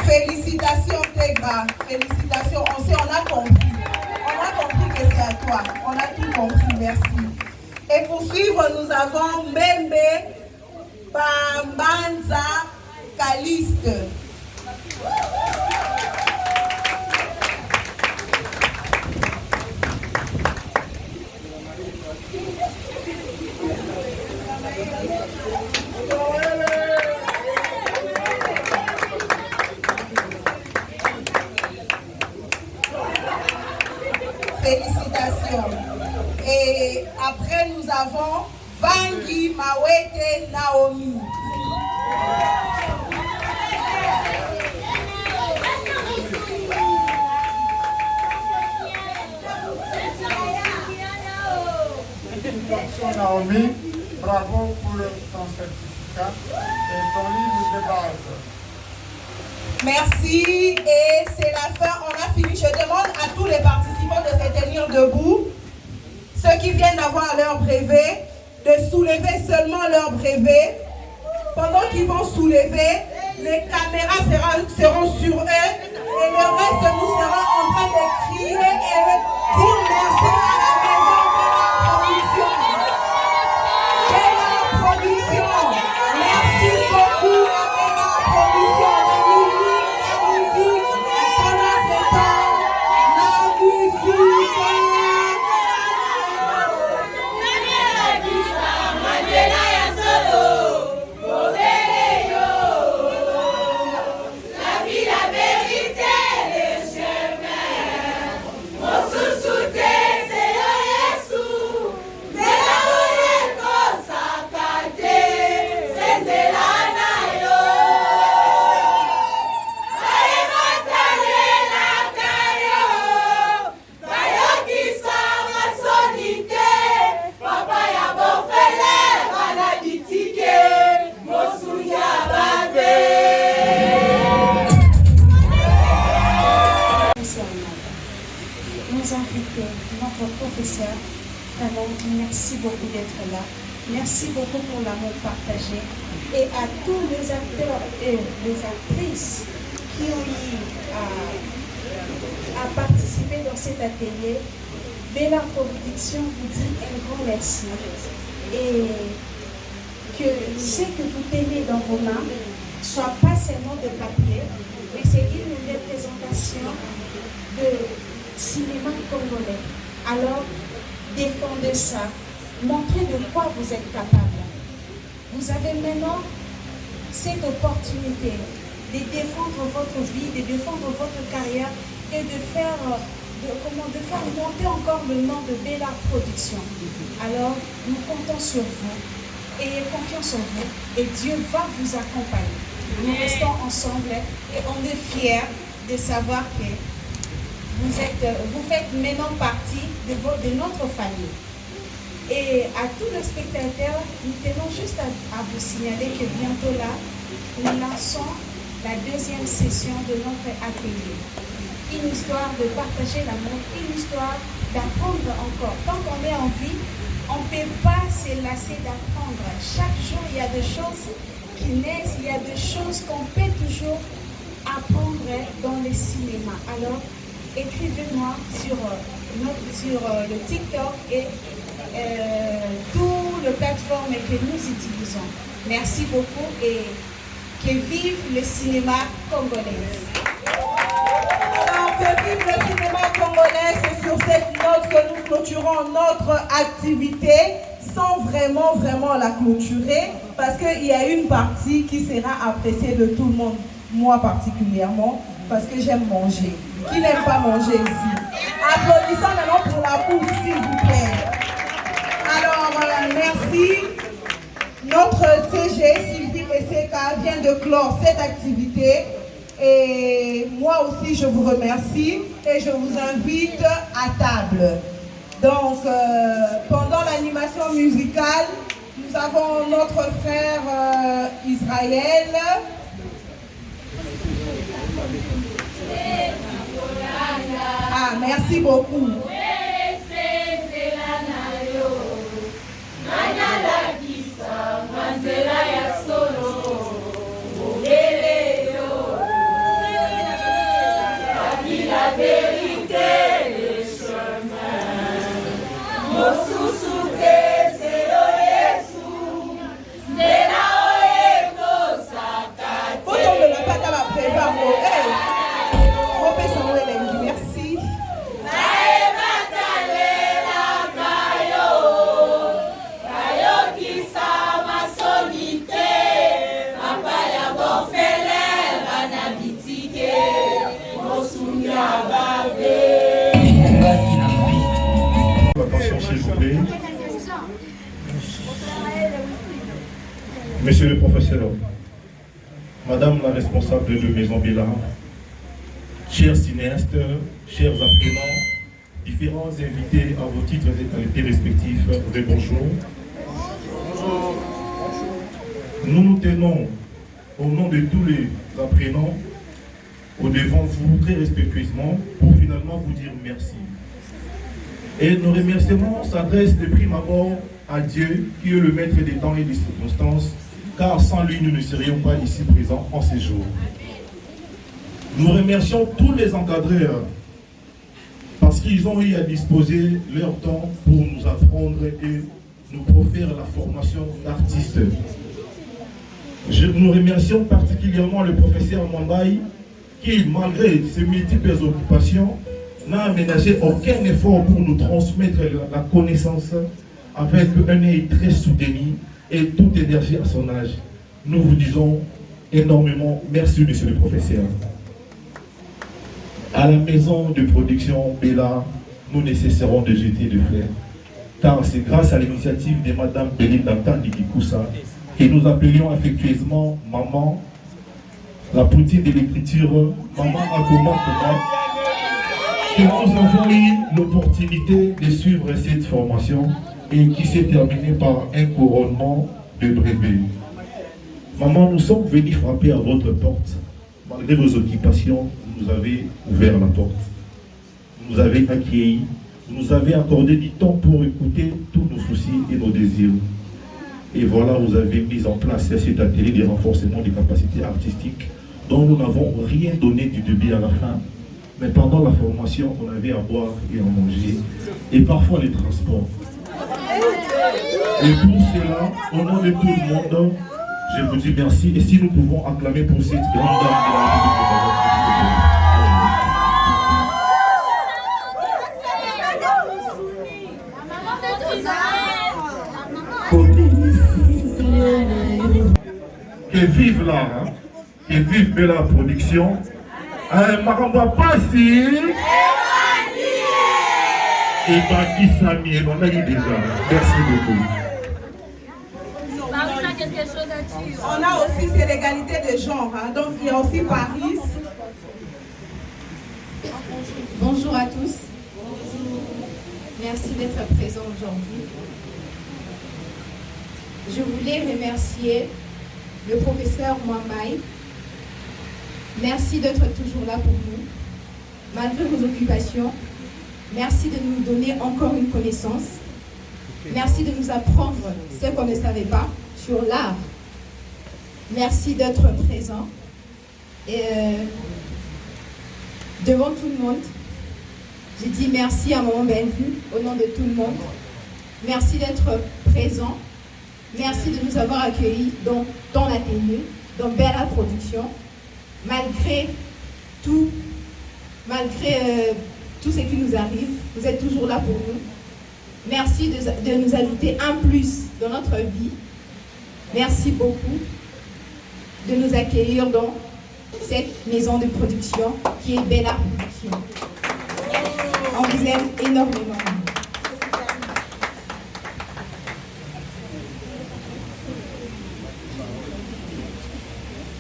Félicitations Tegra. Félicitations. On a compris. On a compris que c'est à toi. On a tout compris. Merci. Et pour suivre, nous avons Membe Bambanza Caliste. Félicitations. Et après, nous avons Vangi Mawete Naomi. Félicitations Naomi, bravo pour ton certificat et ton livre de base. Merci et c'est la fin, on a fini. Je demande à tous les participants de se tenir debout. Ceux qui viennent d'avoir leur brevet, de soulever seulement leur brevet. Pendant qu'ils vont soulever, les caméras seront sur eux et le reste nous serons en train de crier et dire merci à la maison de la production. Merci beaucoup à la production. La vie, la vérité. que notre professeur, vraiment, merci beaucoup d'être là. Merci beaucoup pour l'amour partagé. Et à tous les acteurs et les actrices qui ont eu à participer dans cet atelier, Bella Production vous dit un grand merci. Et que ce que vous tenez dans vos mains ne soit pas seulement de papier, mais c'est une représentation de cinéma congolais. Alors, défendez ça. Montrez de quoi vous êtes capable. Vous avez maintenant cette opportunité de défendre votre vie, de défendre votre carrière et de faire monter encore le nom de Bella Production. Alors, nous comptons sur vous. Ayez confiance en vous et Dieu va vous accompagner. Nous restons ensemble et on est fiers de savoir que vous faites maintenant partie de notre famille. Et à tous les spectateurs, nous tenons juste à vous signaler que bientôt là, nous lançons la deuxième session de notre atelier. Une histoire de partager l'amour, une histoire d'apprendre encore. Tant qu'on est en vie, on ne peut pas se lasser d'apprendre. Chaque jour, il y a des choses qui naissent, il y a des choses qu'on peut toujours apprendre dans le cinéma. Alors, écrivez-moi sur le TikTok et toutes les plateformes que nous utilisons. Merci beaucoup et que vive le cinéma congolais. Que vive le cinéma congolais, c'est sur cette note que nous clôturons notre activité sans vraiment la clôturer parce qu'il y a une partie qui sera appréciée de tout le monde, moi particulièrement, parce que j'aime manger. Qui n'aime pas manger ici? Applaudissons maintenant pour la bouffe, s'il vous plaît. Alors, merci. Notre CG, Sylvie Messeka, vient de clore cette activité. Et moi aussi, je vous remercie et je vous invite à table. Donc, pendant l'animation musicale, nous avons notre frère Israël. Ah, merci beaucoup. La vérité, les chemins. Merci. Attention s'il vous plaît. Monsieur le professeur, Madame la responsable de Maison Bella, chers cinéastes, chers apprenants, différents invités à vos titres et qualités respectifs, bonjour. Nous nous tenons au nom de tous les apprenants au-devant vous très respectueusement pour finalement vous dire merci. Et nos remerciements s'adressent de prime abord à Dieu qui est le maître des temps et des circonstances, car sans lui nous ne serions pas ici présents en ces jours. Nous remercions tous les encadreurs parce qu'ils ont eu à disposer leur temps pour nous apprendre et nous proférer la formation d'artistes. Nous remercions particulièrement le professeur Mambaï qui, malgré ses multiples occupations, n'a aménagé aucun effort pour nous transmettre la connaissance avec un œil très soutenu et toute énergie à son âge. Nous vous disons énormément merci, monsieur le professeur. À la maison de production Bella, nous ne cesserons de jeter de fleurs, car c'est grâce à l'initiative de Madame Belinda Tandikikusa que nous appelions affectueusement Maman, la poutine de l'écriture, Maman Akoma Koma, que nous avons eu l'opportunité de suivre cette formation et qui s'est terminée par un couronnement de brevet. Maman, nous sommes venus frapper à votre porte. Malgré vos occupations, vous nous avez ouvert la porte. Vous nous avez accueillis Vous nous avez accordé du temps pour écouter tous nos soucis et nos désirs. Et voilà, vous avez mis en place cet atelier de renforcement des capacités artistiques dont nous n'avons rien donné du début à la fin. Mais pendant la formation, on avait à boire et à manger, et parfois les transports. Et pour cela, au nom de tout le monde, je vous dis merci. Et si nous pouvons acclamer pour cette grande dame de la République. Que vive l'art, hein? Que vive Bella Production. Maramba Passi. Et Baki Sami, on a eu déjà. Merci beaucoup. On a aussi cette égalité de genre, hein. Donc il y a aussi Paris. Bonjour à tous. Merci d'être présents aujourd'hui. Je voulais remercier le professeur Mwambaye. Merci d'être toujours là pour nous, malgré vos occupations. Merci de nous donner encore une connaissance. Merci de nous apprendre ce qu'on ne savait pas sur l'art. Merci d'être présent. Et devant tout le monde, je dis merci à Maman Bellevue au nom de tout le monde. Merci d'être présent. Merci de nous avoir accueillis dans l'atelier, dans Bella Production. Malgré tout ce qui nous arrive, vous êtes toujours là pour nous. Merci de nous ajouter un plus dans notre vie. Merci beaucoup de nous accueillir dans cette maison de production qui est Bella Production. On vous aime énormément.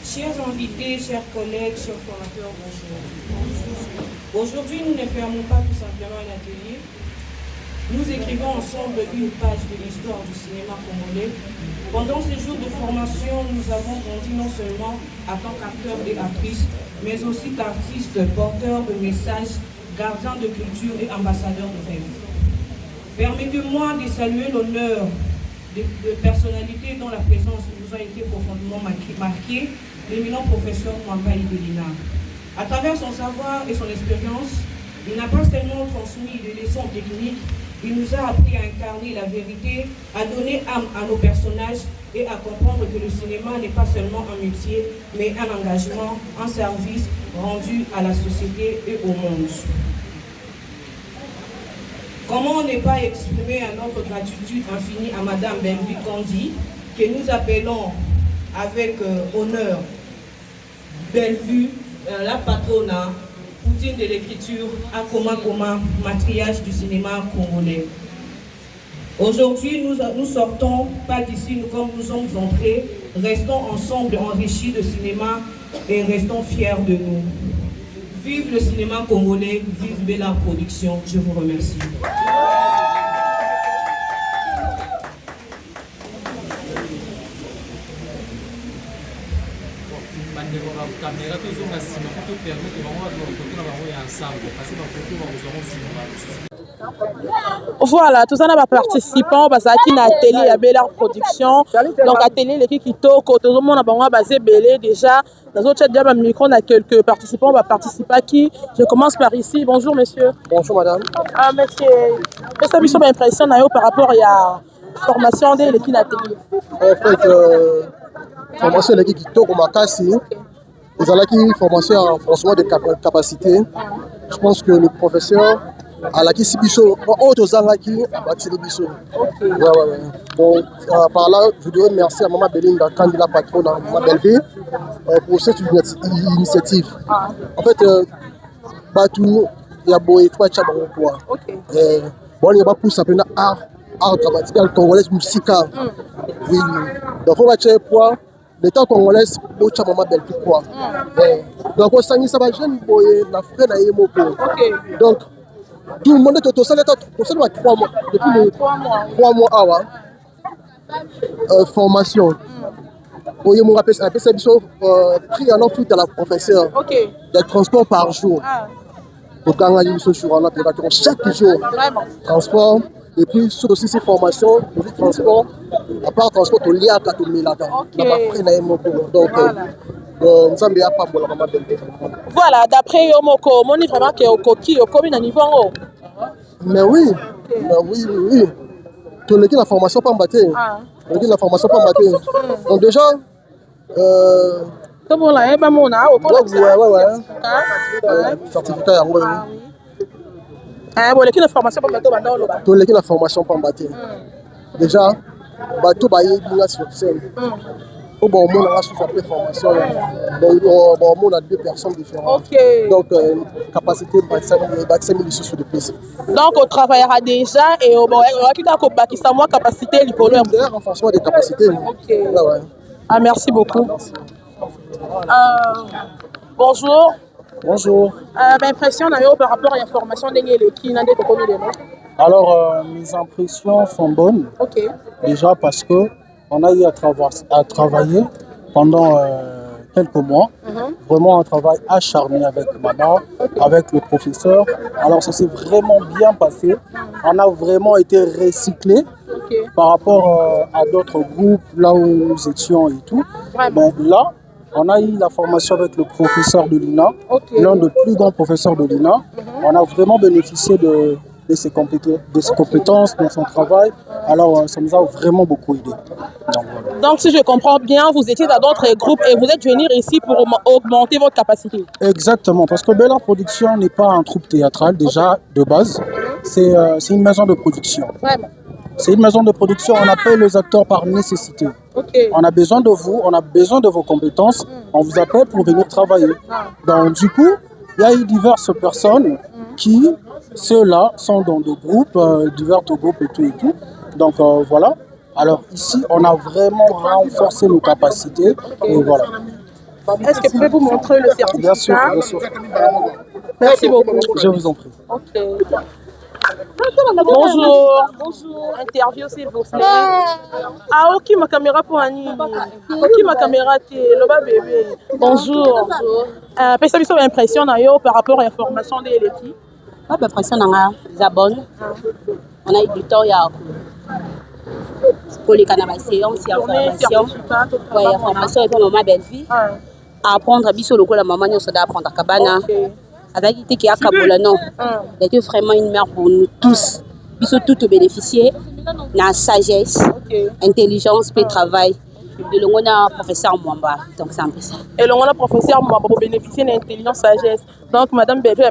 Chers invités, chers collègues, chers formateurs, bonjour. Aujourd'hui, nous ne fermons pas tout simplement un atelier. Nous écrivons ensemble une page de l'histoire du cinéma congolais. Pendant ces jours de formation, nous avons grandi non seulement en tant qu'acteurs et actrices, mais aussi qu'artistes, porteurs de messages, gardiens de culture et ambassadeurs de rêve. Permettez-moi de saluer l'honneur de personnalités dont la présence nous a été profondément marquée, l'éminent professeur Mwambaye Belina. À travers son savoir et son expérience, il n'a pas seulement transmis des leçons techniques, il nous a appris à incarner la vérité, à donner âme à nos personnages et à comprendre que le cinéma n'est pas seulement un métier, mais un engagement, un service rendu à la société et au monde. Comment ne pas exprimer notre gratitude infinie à Madame Bellevue Kandi, que nous appelons avec honneur Bellevue, la patronne, poutine de l'écriture, Akoma Koma, matriarche du cinéma congolais. Aujourd'hui, nous sortons pas d'ici comme nous sommes entrés, restons ensemble enrichis de cinéma et restons fiers de nous. Vive le cinéma congolais, vive Bella Production, je vous remercie. Voilà, tout ça n'a pas participant parce qu'il y a atelier à Bella Production. Donc atelier les qui toko, tout le monde a pas basé Bellé déjà. Dans autres déjà ma micro on a quelques participants, va participer qui. Je commence par ici. Bonjour monsieur. Bonjour madame. Ah monsieur. Qu'est-ce que vous avez l'impression par rapport à la formation de l'équipe atelier? En fait, formation de l'équipe qui toko makasi. Ils ont une formation en renforcement de capacité. Je pense que le professeur a la Sibiso, autre Zangaki, a Sibiso. Bon, par là, je voudrais remercier à Maman Belinda Kandila Patron dans Maman Bellevue pour cette initiative. En fait, Batou, il y a Boé, toi, tu as bon. Bon, il y a plus un art dramatique, congolais, musique. Oui, donc on va chercher quoi. L'État congolais, c'est un Maman Bellevue quoi. Donc, on s'en ça va jeune Boé, la frère Naïmoko. Donc, tout le monde est au sein de 3 mois. Depuis 3 mois, formation. Oui, je me rappelle, c'est un prix à l'enfant de la professeure. Des transports par jour. au Kanga, ce jour-là, chaque jour. Transport, et puis sur aussi ces formations, le transport, à part transport, il y a un donc, voilà, d'après Yomoko, on est vraiment que Okoki, Okomi, à niveau en haut. Mais oui, oui. Tu as la formation pas mbaté. La formation pas mbaté. Donc déjà, comment là, bah mon a, certificat, oui. Ah, bon, la formation pas mbaté, tu as la formation pas mbaté. Déjà, bateau baillé bien sur scène. Au bon moment, on a sous appelé formation. Donc, on a 2 personnes différentes. Donc, capacité de 5 000 sous de plus. Donc, on travaillera déjà et on va capacité renforcement des capacités. Ah, merci beaucoup. Bonjour. Bonjour. Impression par rapport à l'information qui n'a Alors, mes impressions sont bonnes. Déjà parce que on a eu à travailler pendant quelques mois. Vraiment un travail acharné avec maman, avec le professeur. Alors ça s'est vraiment bien passé. On a vraiment été recyclés par rapport à d'autres groupes là où nous étions et tout. Mais là, on a eu la formation avec le professeur de l'INA, l'un des plus grands professeurs de l'INA. On a vraiment bénéficié de ses compétences, de son travail. Alors, ça nous a vraiment beaucoup aidé. Donc, si je comprends bien, vous étiez dans d'autres groupes et vous êtes venus ici pour augmenter votre capacité. Exactement, parce que Bella Production n'est pas un troupe théâtral, déjà, de base. C'est une maison de production. Vraiment. C'est une maison de production, on appelle les acteurs par nécessité. On a besoin de vous, on a besoin de vos compétences, on vous appelle pour venir travailler. Donc, du coup, il y a eu diverses personnes qui, ceux-là, sont dans des groupes, divers groupes et tout. Donc voilà. Alors ici, on a vraiment renforcé nos capacités. Et voilà. Est-ce que vous pouvez vous montrer le certificat? Bien sûr, bien sûr. Merci beaucoup. Je vous en prie. Bonjour. Bonjour. Interview s'il vous plaît. Ah, ok, ma caméra pour Annie. Ok, ma caméra, le bas bébé. Bonjour. Qu'est-ce que vous avez l'impression par rapport à l'information de l'équipe? L'impression est bonne. On a eu du temps, il y a pour les canaux séance, il y a formation et puis maman belle vie. Apprendre à biso le la maman nous doit apprendre à cabana. Avec l'idée qu'il y a Kabola, non. Elle était vraiment une mère pour nous tous. Biso tout bénéficier de sagesse, intelligence et travail. Et le professeur Mwamba, donc c'est un peu ça. Et le professeur Mwamba pour bénéficier d'intelligence, sagesse. Donc madame Belvé,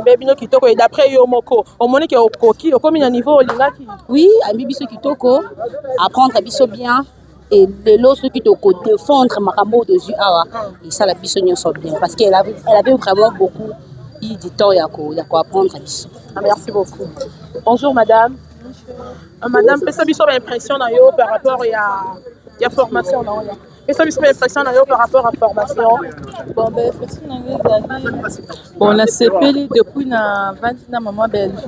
d'après Yomoko, on monnaie que Okoki, au combien de niveau oui, à Bibiso Kitoko, apprendre à Biso bien. Et les lots qui te défendre Makambo de Zuawa. Et ça, la Bissonnion sont bien. Parce qu'elle avait vraiment beaucoup du temps à apprendre à Bisso. Merci beaucoup. Bonjour madame. Bonjour. Madame, qu'est-ce que vous avez l'impression par rapport à la formation? Qu'est-ce que vous avez l'impression par rapport à la formation? Bon, la CPL depuis na 20 na maman Belgique,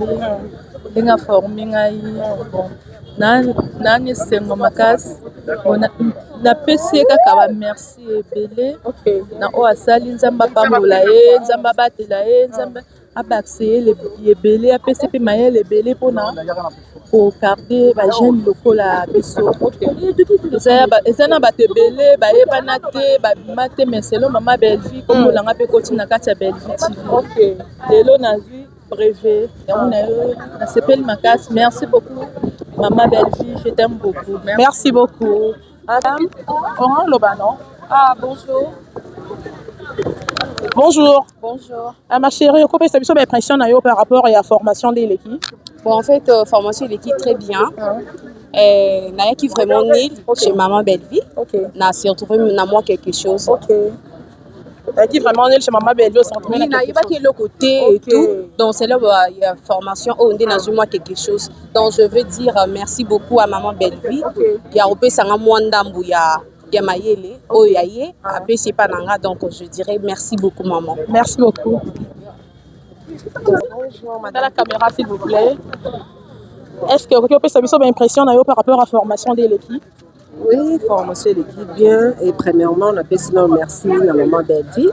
elle a formé bon, na sengo makas, na PC kaka merci ebele, na o asali nzamba pambola e, nzamba batela e, nzamba abaxé le ebele, a PC pe mayele ebele pona pour garder ba jeune lokola biso. Eza na bato ebele bayebana te babima te mais selon mama Belgique comme olanga mpe koti na kati ya Belgique. Lelo nazwi brevet yango na yo nasepeli makasi. Merci beaucoup mama Belgique, je t'aime beaucoup. Merci beaucoup. Madame, comment le banon? Ah, bonjour. Bonjour. Bonjour. Ma chérie, comment est-ce que vous avez l'impression par rapport à la formation de l'équipe? Bon, en fait, formation de l'équipe très bien. Naya qui vraiment née chez maman Belleville. N'a s'est retrouvé dans moi quelque chose. Qui vraiment née chez maman Belleville au centre. Oui, n'a pas que le côté et tout. Donc c'est là où il y a formation on est dans moi quelque chose. Donc je veux dire merci beaucoup à maman Belleville. Il y a opé sanga mwandambu ya mayele oyaye après c'est pas nanga donc je dirais merci beaucoup maman. Merci beaucoup. Bonjour, madame la caméra s'il vous plaît. Est-ce que vous avez l'impression par rapport à la formation de l'équipe? Oui, formation l'équipe bien. Et premièrement, on a fait sinon merci à maman Belvi.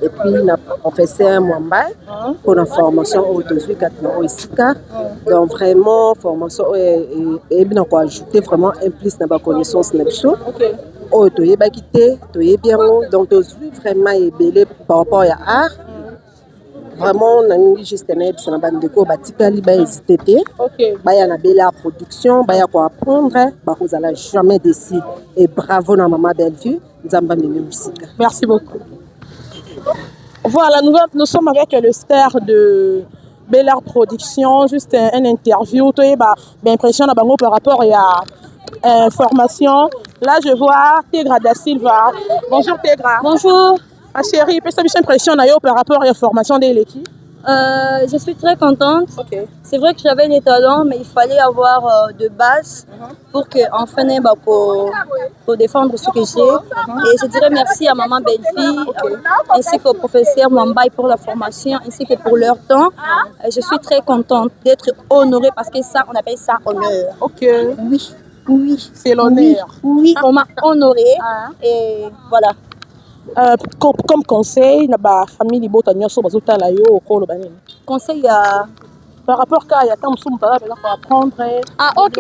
Et puis, on a professeur Mwambai pour la formation au 2004 ici. Donc, vraiment, formation et bien quoi ajouter vraiment un plus dans la connaissance de l'absolu. Oh, tu es quitté, tu es bien. Donc, tu es vraiment ébélé par rapport à l'art. Vraiment, on a juste un aide sur la bande de cours, batikali, ba hésité, ba y a la belle production, ba y a quoi apprendre, ba vous allez jamais décider. Et bravo na maman Bellevue, Nzamba Mimi Musique. Merci beaucoup. Voilà, nous sommes avec le star de Bel Art Production, juste un interview, tu as l'impression par rapport à formation. Là, je vois Tegra da Silva. Bonjour Tegra. Bonjour. Ma chérie, peut-être une impression par rapport à la formation de l'équipe? Je suis très contente. C'est vrai que j'avais des talents, mais il fallait avoir de base pour qu'enfin pour défendre ce que j'ai. Et je dirais merci à maman Belfi, ainsi qu'au professeur Mwambai pour la formation, ainsi que pour leur temps. Je suis très contente d'être honorée parce que ça, on appelle ça honneur. Oui. Oui. C'est l'honneur. Oui, on m'a honorée. Et voilà. Comme conseil, la famille de Botagnon, conseil par rapport à la temps pour apprendre. Ah, ok.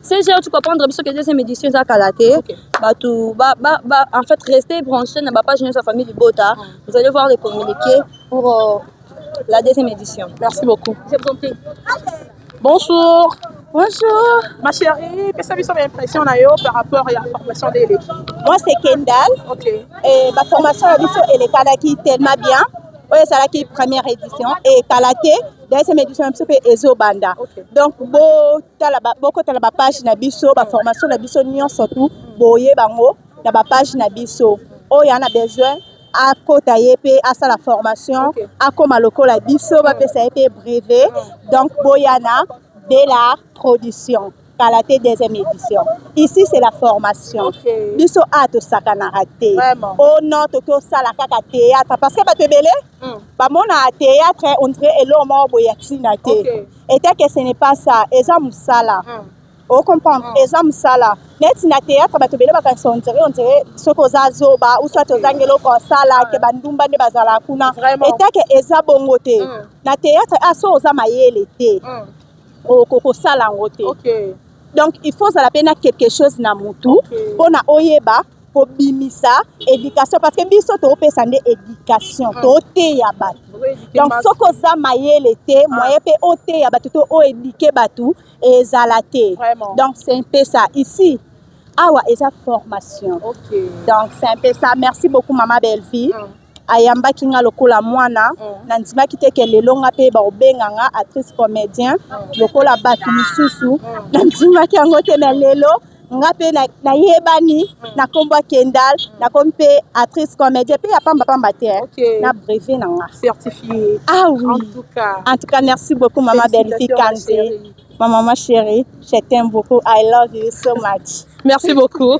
Si j'ai tu comprendre ce que deuxième édition à Kalaté, en fait restez branché dans la page de sa famille de Bota. Vous allez voir les communiqués pour la deuxième édition. Merci beaucoup. Je vous en prie. Bonjour. Bonjour. Ma chérie, qu'est-ce que vous avez l'impression par rapport à la formation de l'équipe? Moi, c'est Kendall. Et ma formation, elle est tellement bien. Oui, c'est la première édition. Et Kalaté, deuxième édition, c'est Ezo Banda. Donc, beaucoup de la page Nabiso, la formation Nabiso, surtout, Boye Bango, la page Nabiso. Oh, il y en a besoin. À côté à la formation, à comme loko la biso, va faire ça brevet. Donc, Boyana, Bel Art Production, Kalaté deuxième édition. Ici, c'est la formation. Biso a tout ça qu'on a raté. Oh non, tout ça la kaka théâtre. Parce que tu es belé, mon théâtre, on dirait et l'homme boyatinate. Et tel que ce n'est pas ça, Ezam Sala. On comprend, Ezam Sala. Net na théâtre, tu belé, on dirait ce qu'on a zoba, ou soit aux angelo comme sala, que bandumba ne bazala kuna. Et tel que Ezabongote. Na théâtre, à so aux amaye l'été. Donc il faut la peine quelque chose na mutu pour na oyeba pour bimisa éducation parce que biso to pesa ndé éducation to te ya batu donc soko za mayele te moyen pe ote ya batu to o éduquer batu et zalate donc c'est un peu ça ici awa eza formation donc c'est un peu ça. Merci beaucoup maman Belfi. Ayamba kinga lokola mwana na ndima kiteke lelo nga pe ba obenganga actrice comédien lokola batu misusu na ndima kiango te na lelo nga pe na yebani na komba Kendall na kompe actrice comédien pe ya pamba te na brevet na nga certifié. Ah oui, en tout cas merci beaucoup maman Belfi Kanze, ma maman chérie, je t'aime beaucoup, I love you so much. Merci beaucoup.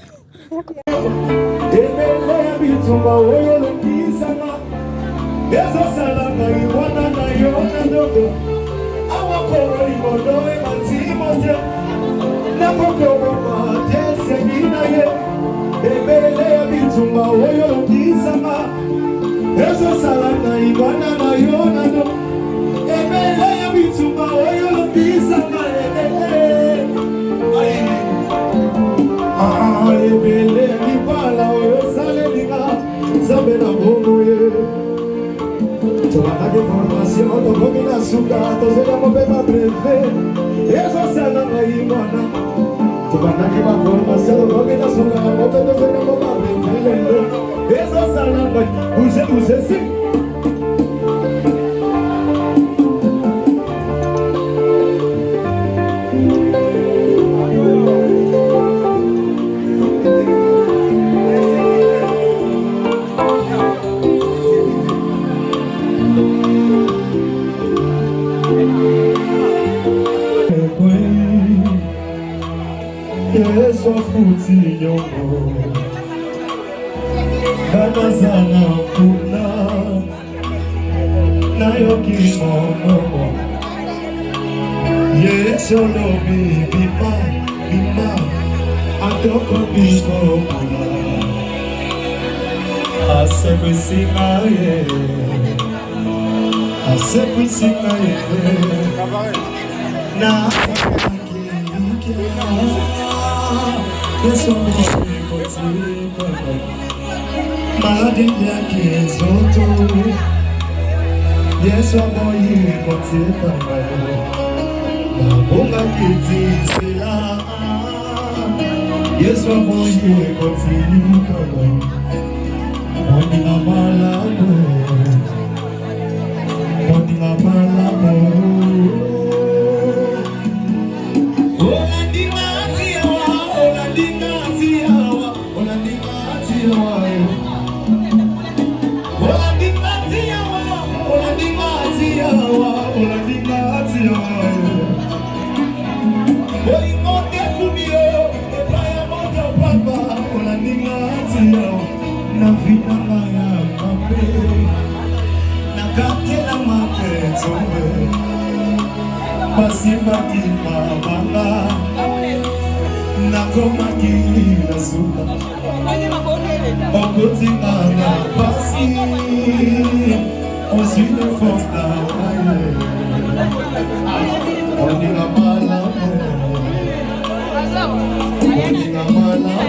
atoko bikokola asekwisingaye asekwisingaye na malade yake zoto Yesu amoyi kotika mayo Bunga kiti sila Yesu amoyi kotika mayo Moni amalamo Moni amalamo na vida maya mape na katela mapeto pasimba kimabanga na koma kila suka okotinga na pasi osine fosta oninga malamo oninga malamo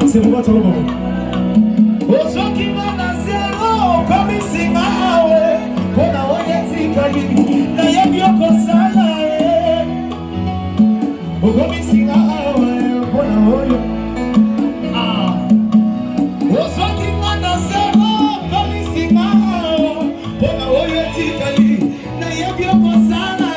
C'est pour moi, tout le monde. Aujourd'hui, on a zéro, comme ici, on a oyeti kagini, na yebio kosala, comme ici, on a oyo. Aujourd'hui, on a zéro, comme ici, on a oyeti kagini, na yebio kosala,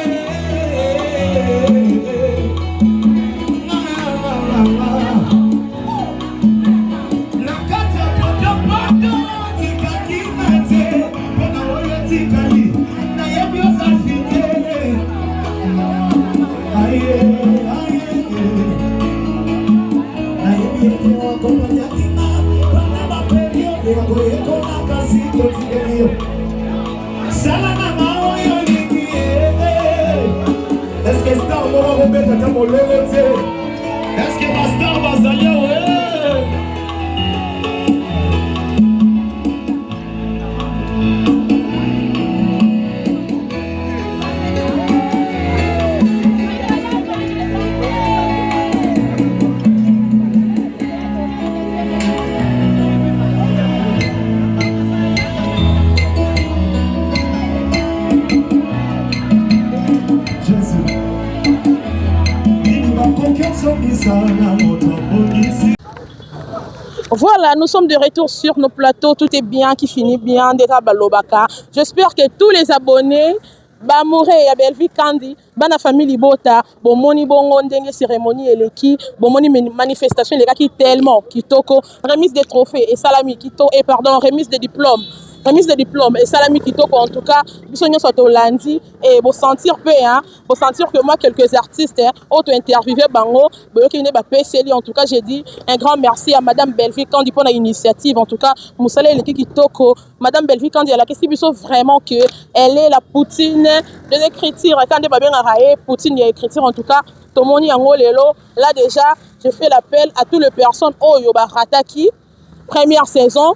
est-ce que Star va remettre à Kamolé? Est-ce que ma Star va s'allier? Voilà, nous sommes de retour sur nos plateaux, tout est bien, qui finit bien, Ndeka Balobaka. J'espère que tous les abonnés, Bamouré et Belvi Kandi, Bana famille Libota, Bomoni Bongo Ndenge cérémonie et les Bomoni manifestation, les gars qui tellement, qui toko, remise des trophées et salami, qui to, et pardon, remise des diplômes. Remise de diplôme et salami kitoko en tout cas bisogno soit au lundi et pour sentir peu hein pour sentir que moi quelques artistes auto interviewé bango boyoki ne ba PCL en tout cas j'ai dit un grand merci à madame Belvi Kandi pour l'initiative en tout cas musala eleki kitoko madame Belvi Kandi elle a question biso vraiment que elle est la poutine de l'écriture quand ba bien raé poutine et écriture en tout cas tomoni yango lelo là déjà je fais l'appel à toutes les personnes oyo ba rataki première saison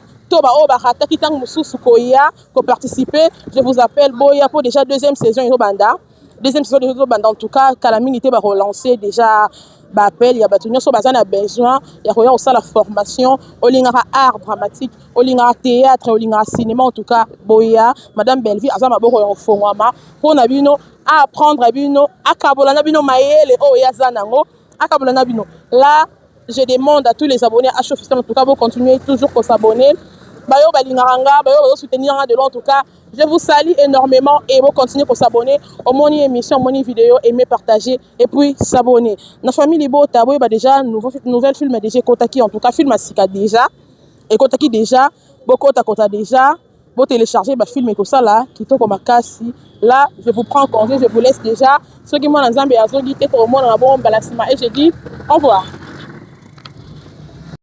pour participer, je vous appelle Boya pour déjà deuxième saison en tout cas Kalamine était relancé déjà bappel ya bato nyonso baza na besoin ya koya kosala formation olingaka art dramatique olingaka théâtre olingaka cinéma en tout cas boya madame Belleville aza maboko ya kofongwama mpona bino apprendre bino akabola na bino mayele oyo aza nango akabola na bino. Là je demande à tous les abonnés à Show Officiel en tout cas vous continuez toujours à s'abonner bayo balingaka nga bayo soutenir nga de l'autre en tout cas. Je vous salue énormément et vous continuez pour s'abonner au mon émission, au mon vidéo, aimer, partager et puis s'abonner. Notre famille Libo Taboué, déjà, nouvelle film déjà Kotaki, en tout cas, film à Sika déjà. Et Kotaki déjà, beaucoup à déjà. Vous téléchargez le film et tout ça là, qui est comme Kassi. Là, je vous prends en congé, je vous laisse déjà. Ceux qui m'ont ensemble, ils ont dit que au moins on a bon balancement et je dis au revoir.